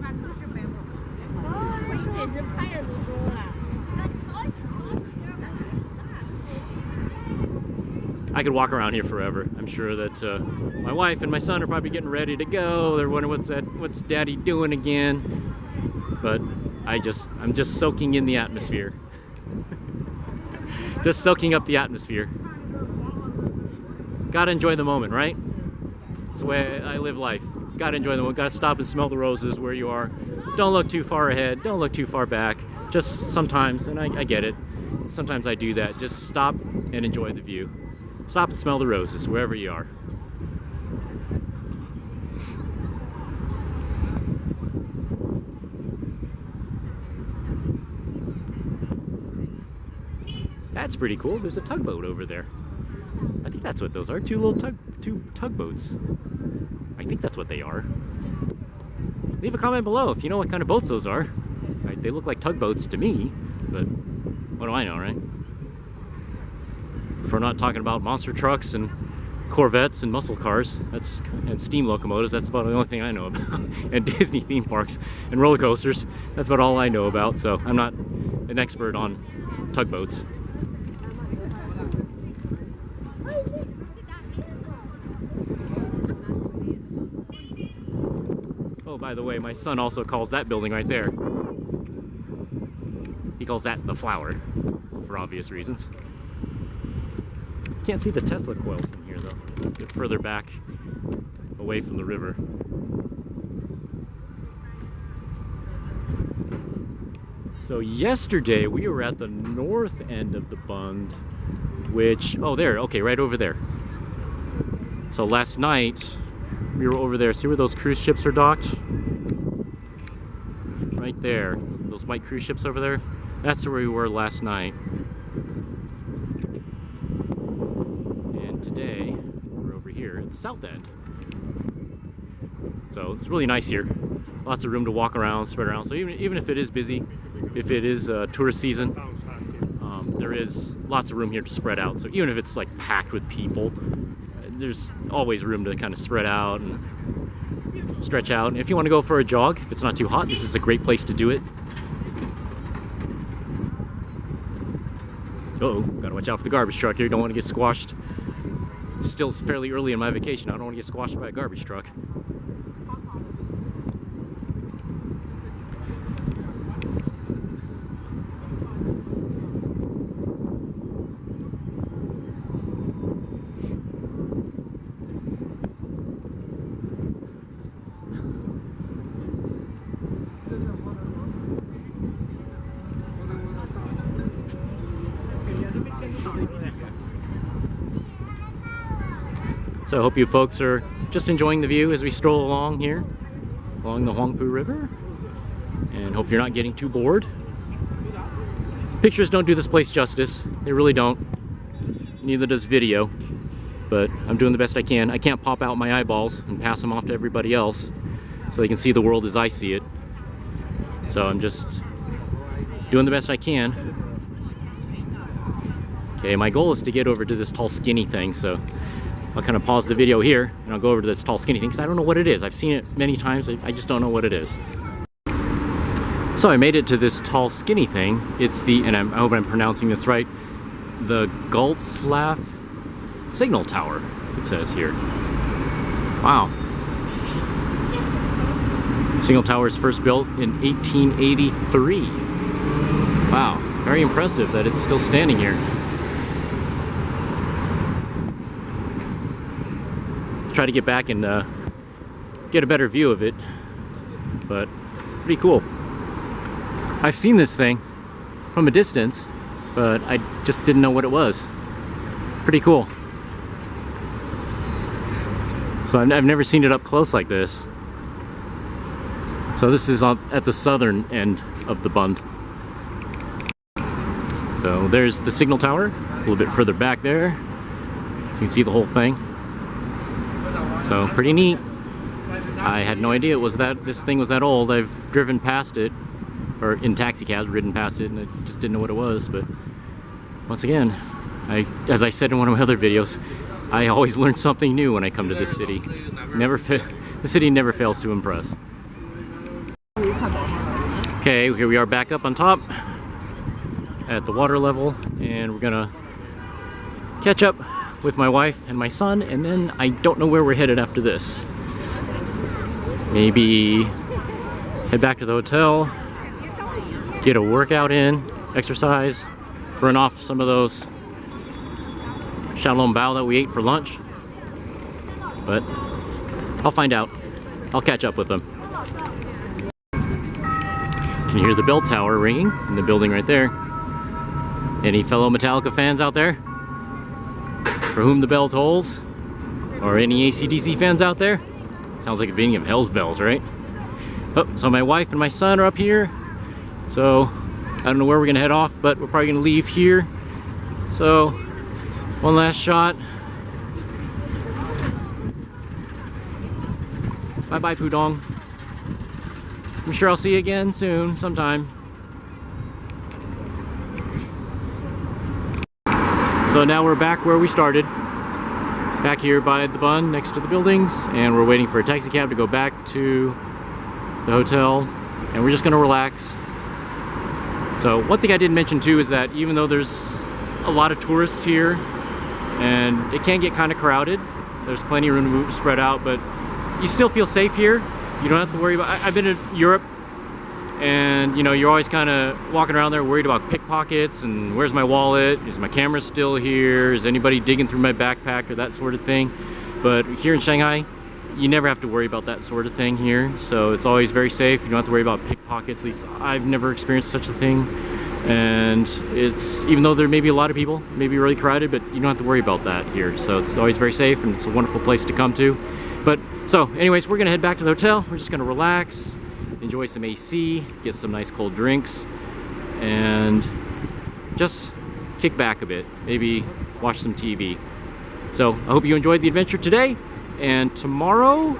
I could walk around here forever. I'm sure that my wife and my son are probably getting ready to go. They're wondering what's Daddy doing again. But I'm just soaking in the atmosphere. Just soaking up the atmosphere. Gotta enjoy the moment, right? That's the way I live life. Gotta enjoy the moment. Gotta stop and smell the roses where you are. Don't look too far ahead. Don't look too far back. Just sometimes, and I get it. Sometimes I do that. Just stop and enjoy the view. Stop and smell the roses wherever you are. That's pretty cool. There's a tugboat over there. I think that's what those are. Two tugboats. I think that's what they are. Leave a comment below if you know what kind of boats those are. They look like tugboats to me, but what do I know, right? If we're not talking about monster trucks and Corvettes and muscle cars, and steam locomotives, that's about the only thing I know about. And Disney theme parks and roller coasters, that's about all I know about. So I'm not an expert on tugboats. Oh, by the way, my son also calls that building right there. He calls that the flower, for obvious reasons. Can't see the Tesla coils from here though. A bit further back, away from the river. So yesterday we were at the north end of the Bund, which, oh there, okay, right over there. So last night we were over there. See where those cruise ships are docked? Right there, those white cruise ships over there. That's where we were last night. And today we're over here at the south end. So it's really nice here. Lots of room to walk around, spread around. So even if it is busy, if it is tourist season, there is lots of room here to spread out. So even if it's like packed with people, there's always room to kind of spread out and stretch out. And if you want to go for a jog, if it's not too hot, this is a great place to do it. Uh-oh, gotta watch out for the garbage truck here. Don't want to get squashed. It's still fairly early in my vacation. I don't want to get squashed by a garbage truck. So I hope you folks are just enjoying the view as we stroll along here, along the Huangpu River, and hope you're not getting too bored. Pictures don't do this place justice, they really don't. Neither does video, but I'm doing the best I can. I can't pop out my eyeballs and pass them off to everybody else so they can see the world as I see it. So I'm just doing the best I can. Okay, my goal is to get over to this tall skinny thing, so I'll kind of pause the video here and I'll go over to this tall skinny thing because I don't know what it is. I've seen it many times, I just don't know what it is. So I made it to this tall skinny thing. It's the, and I hope I'm pronouncing this right, the Gultslaff Signal Tower, it says here. Wow. Signal Tower was first built in 1883. Wow, very impressive that it's still standing here. Try to get back and get a better view of it, but pretty cool. I've seen this thing from a distance, but I just didn't know what it was. Pretty cool. So I've never seen it up close like this. So this is at the southern end of the Bund. So there's the signal tower, a little bit further back there. So you can see the whole thing. So pretty neat. I had no idea this thing was that old. I've driven past it, or in taxi cabs, ridden past it, and I just didn't know what it was. But once again, as I said in one of my other videos, I always learn something new when I come to this city. The city never fails to impress. Okay, here we are back up on top at the water level, and we're gonna catch up with my wife and my son, and then I don't know where we're headed after this. Maybe head back to the hotel, get a workout in, exercise, burn off some of those xiaolongbao that we ate for lunch. But I'll find out. I'll catch up with them. Can you hear the bell tower ringing in the building right there? Any fellow Metallica fans out there for whom the bell tolls? Or any AC/DC fans out there? Sounds like a beginning of Hell's Bells, right? Oh, so my wife and my son are up here. So I don't know where we're gonna head off, but we're probably gonna leave here. So one last shot. Bye bye, Pudong. I'm sure I'll see you again soon, sometime. So now we're back where we started. Back here by the Bund, next to the buildings, and we're waiting for a taxi cab to go back to the hotel, and we're just gonna relax. So one thing I didn't mention too is that even though there's a lot of tourists here and it can get kind of crowded, there's plenty of room to move, spread out, but you still feel safe here. You don't have to worry about, I've been to Europe and you know, you're always kind of walking around there worried about pickpockets and where's my wallet, is my camera still here, is anybody digging through my backpack or that sort of thing. But here in Shanghai, you never have to worry about that sort of thing here. So it's always very safe. You don't have to worry about pickpockets. At least I've never experienced such a thing. And it's, even though there may be a lot of people, maybe really crowded, but you don't have to worry about that here. So it's always very safe and it's a wonderful place to come to. But so anyways, we're gonna head back to the hotel. We're just gonna relax, enjoy some AC, get some nice cold drinks, and just kick back a bit, maybe watch some TV. So I hope you enjoyed the adventure today, and tomorrow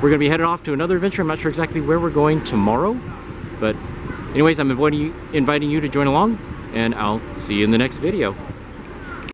we're gonna be headed off to another adventure. I'm not sure exactly where we're going tomorrow, but anyways, I'm inviting you to join along, and I'll see you in the next video.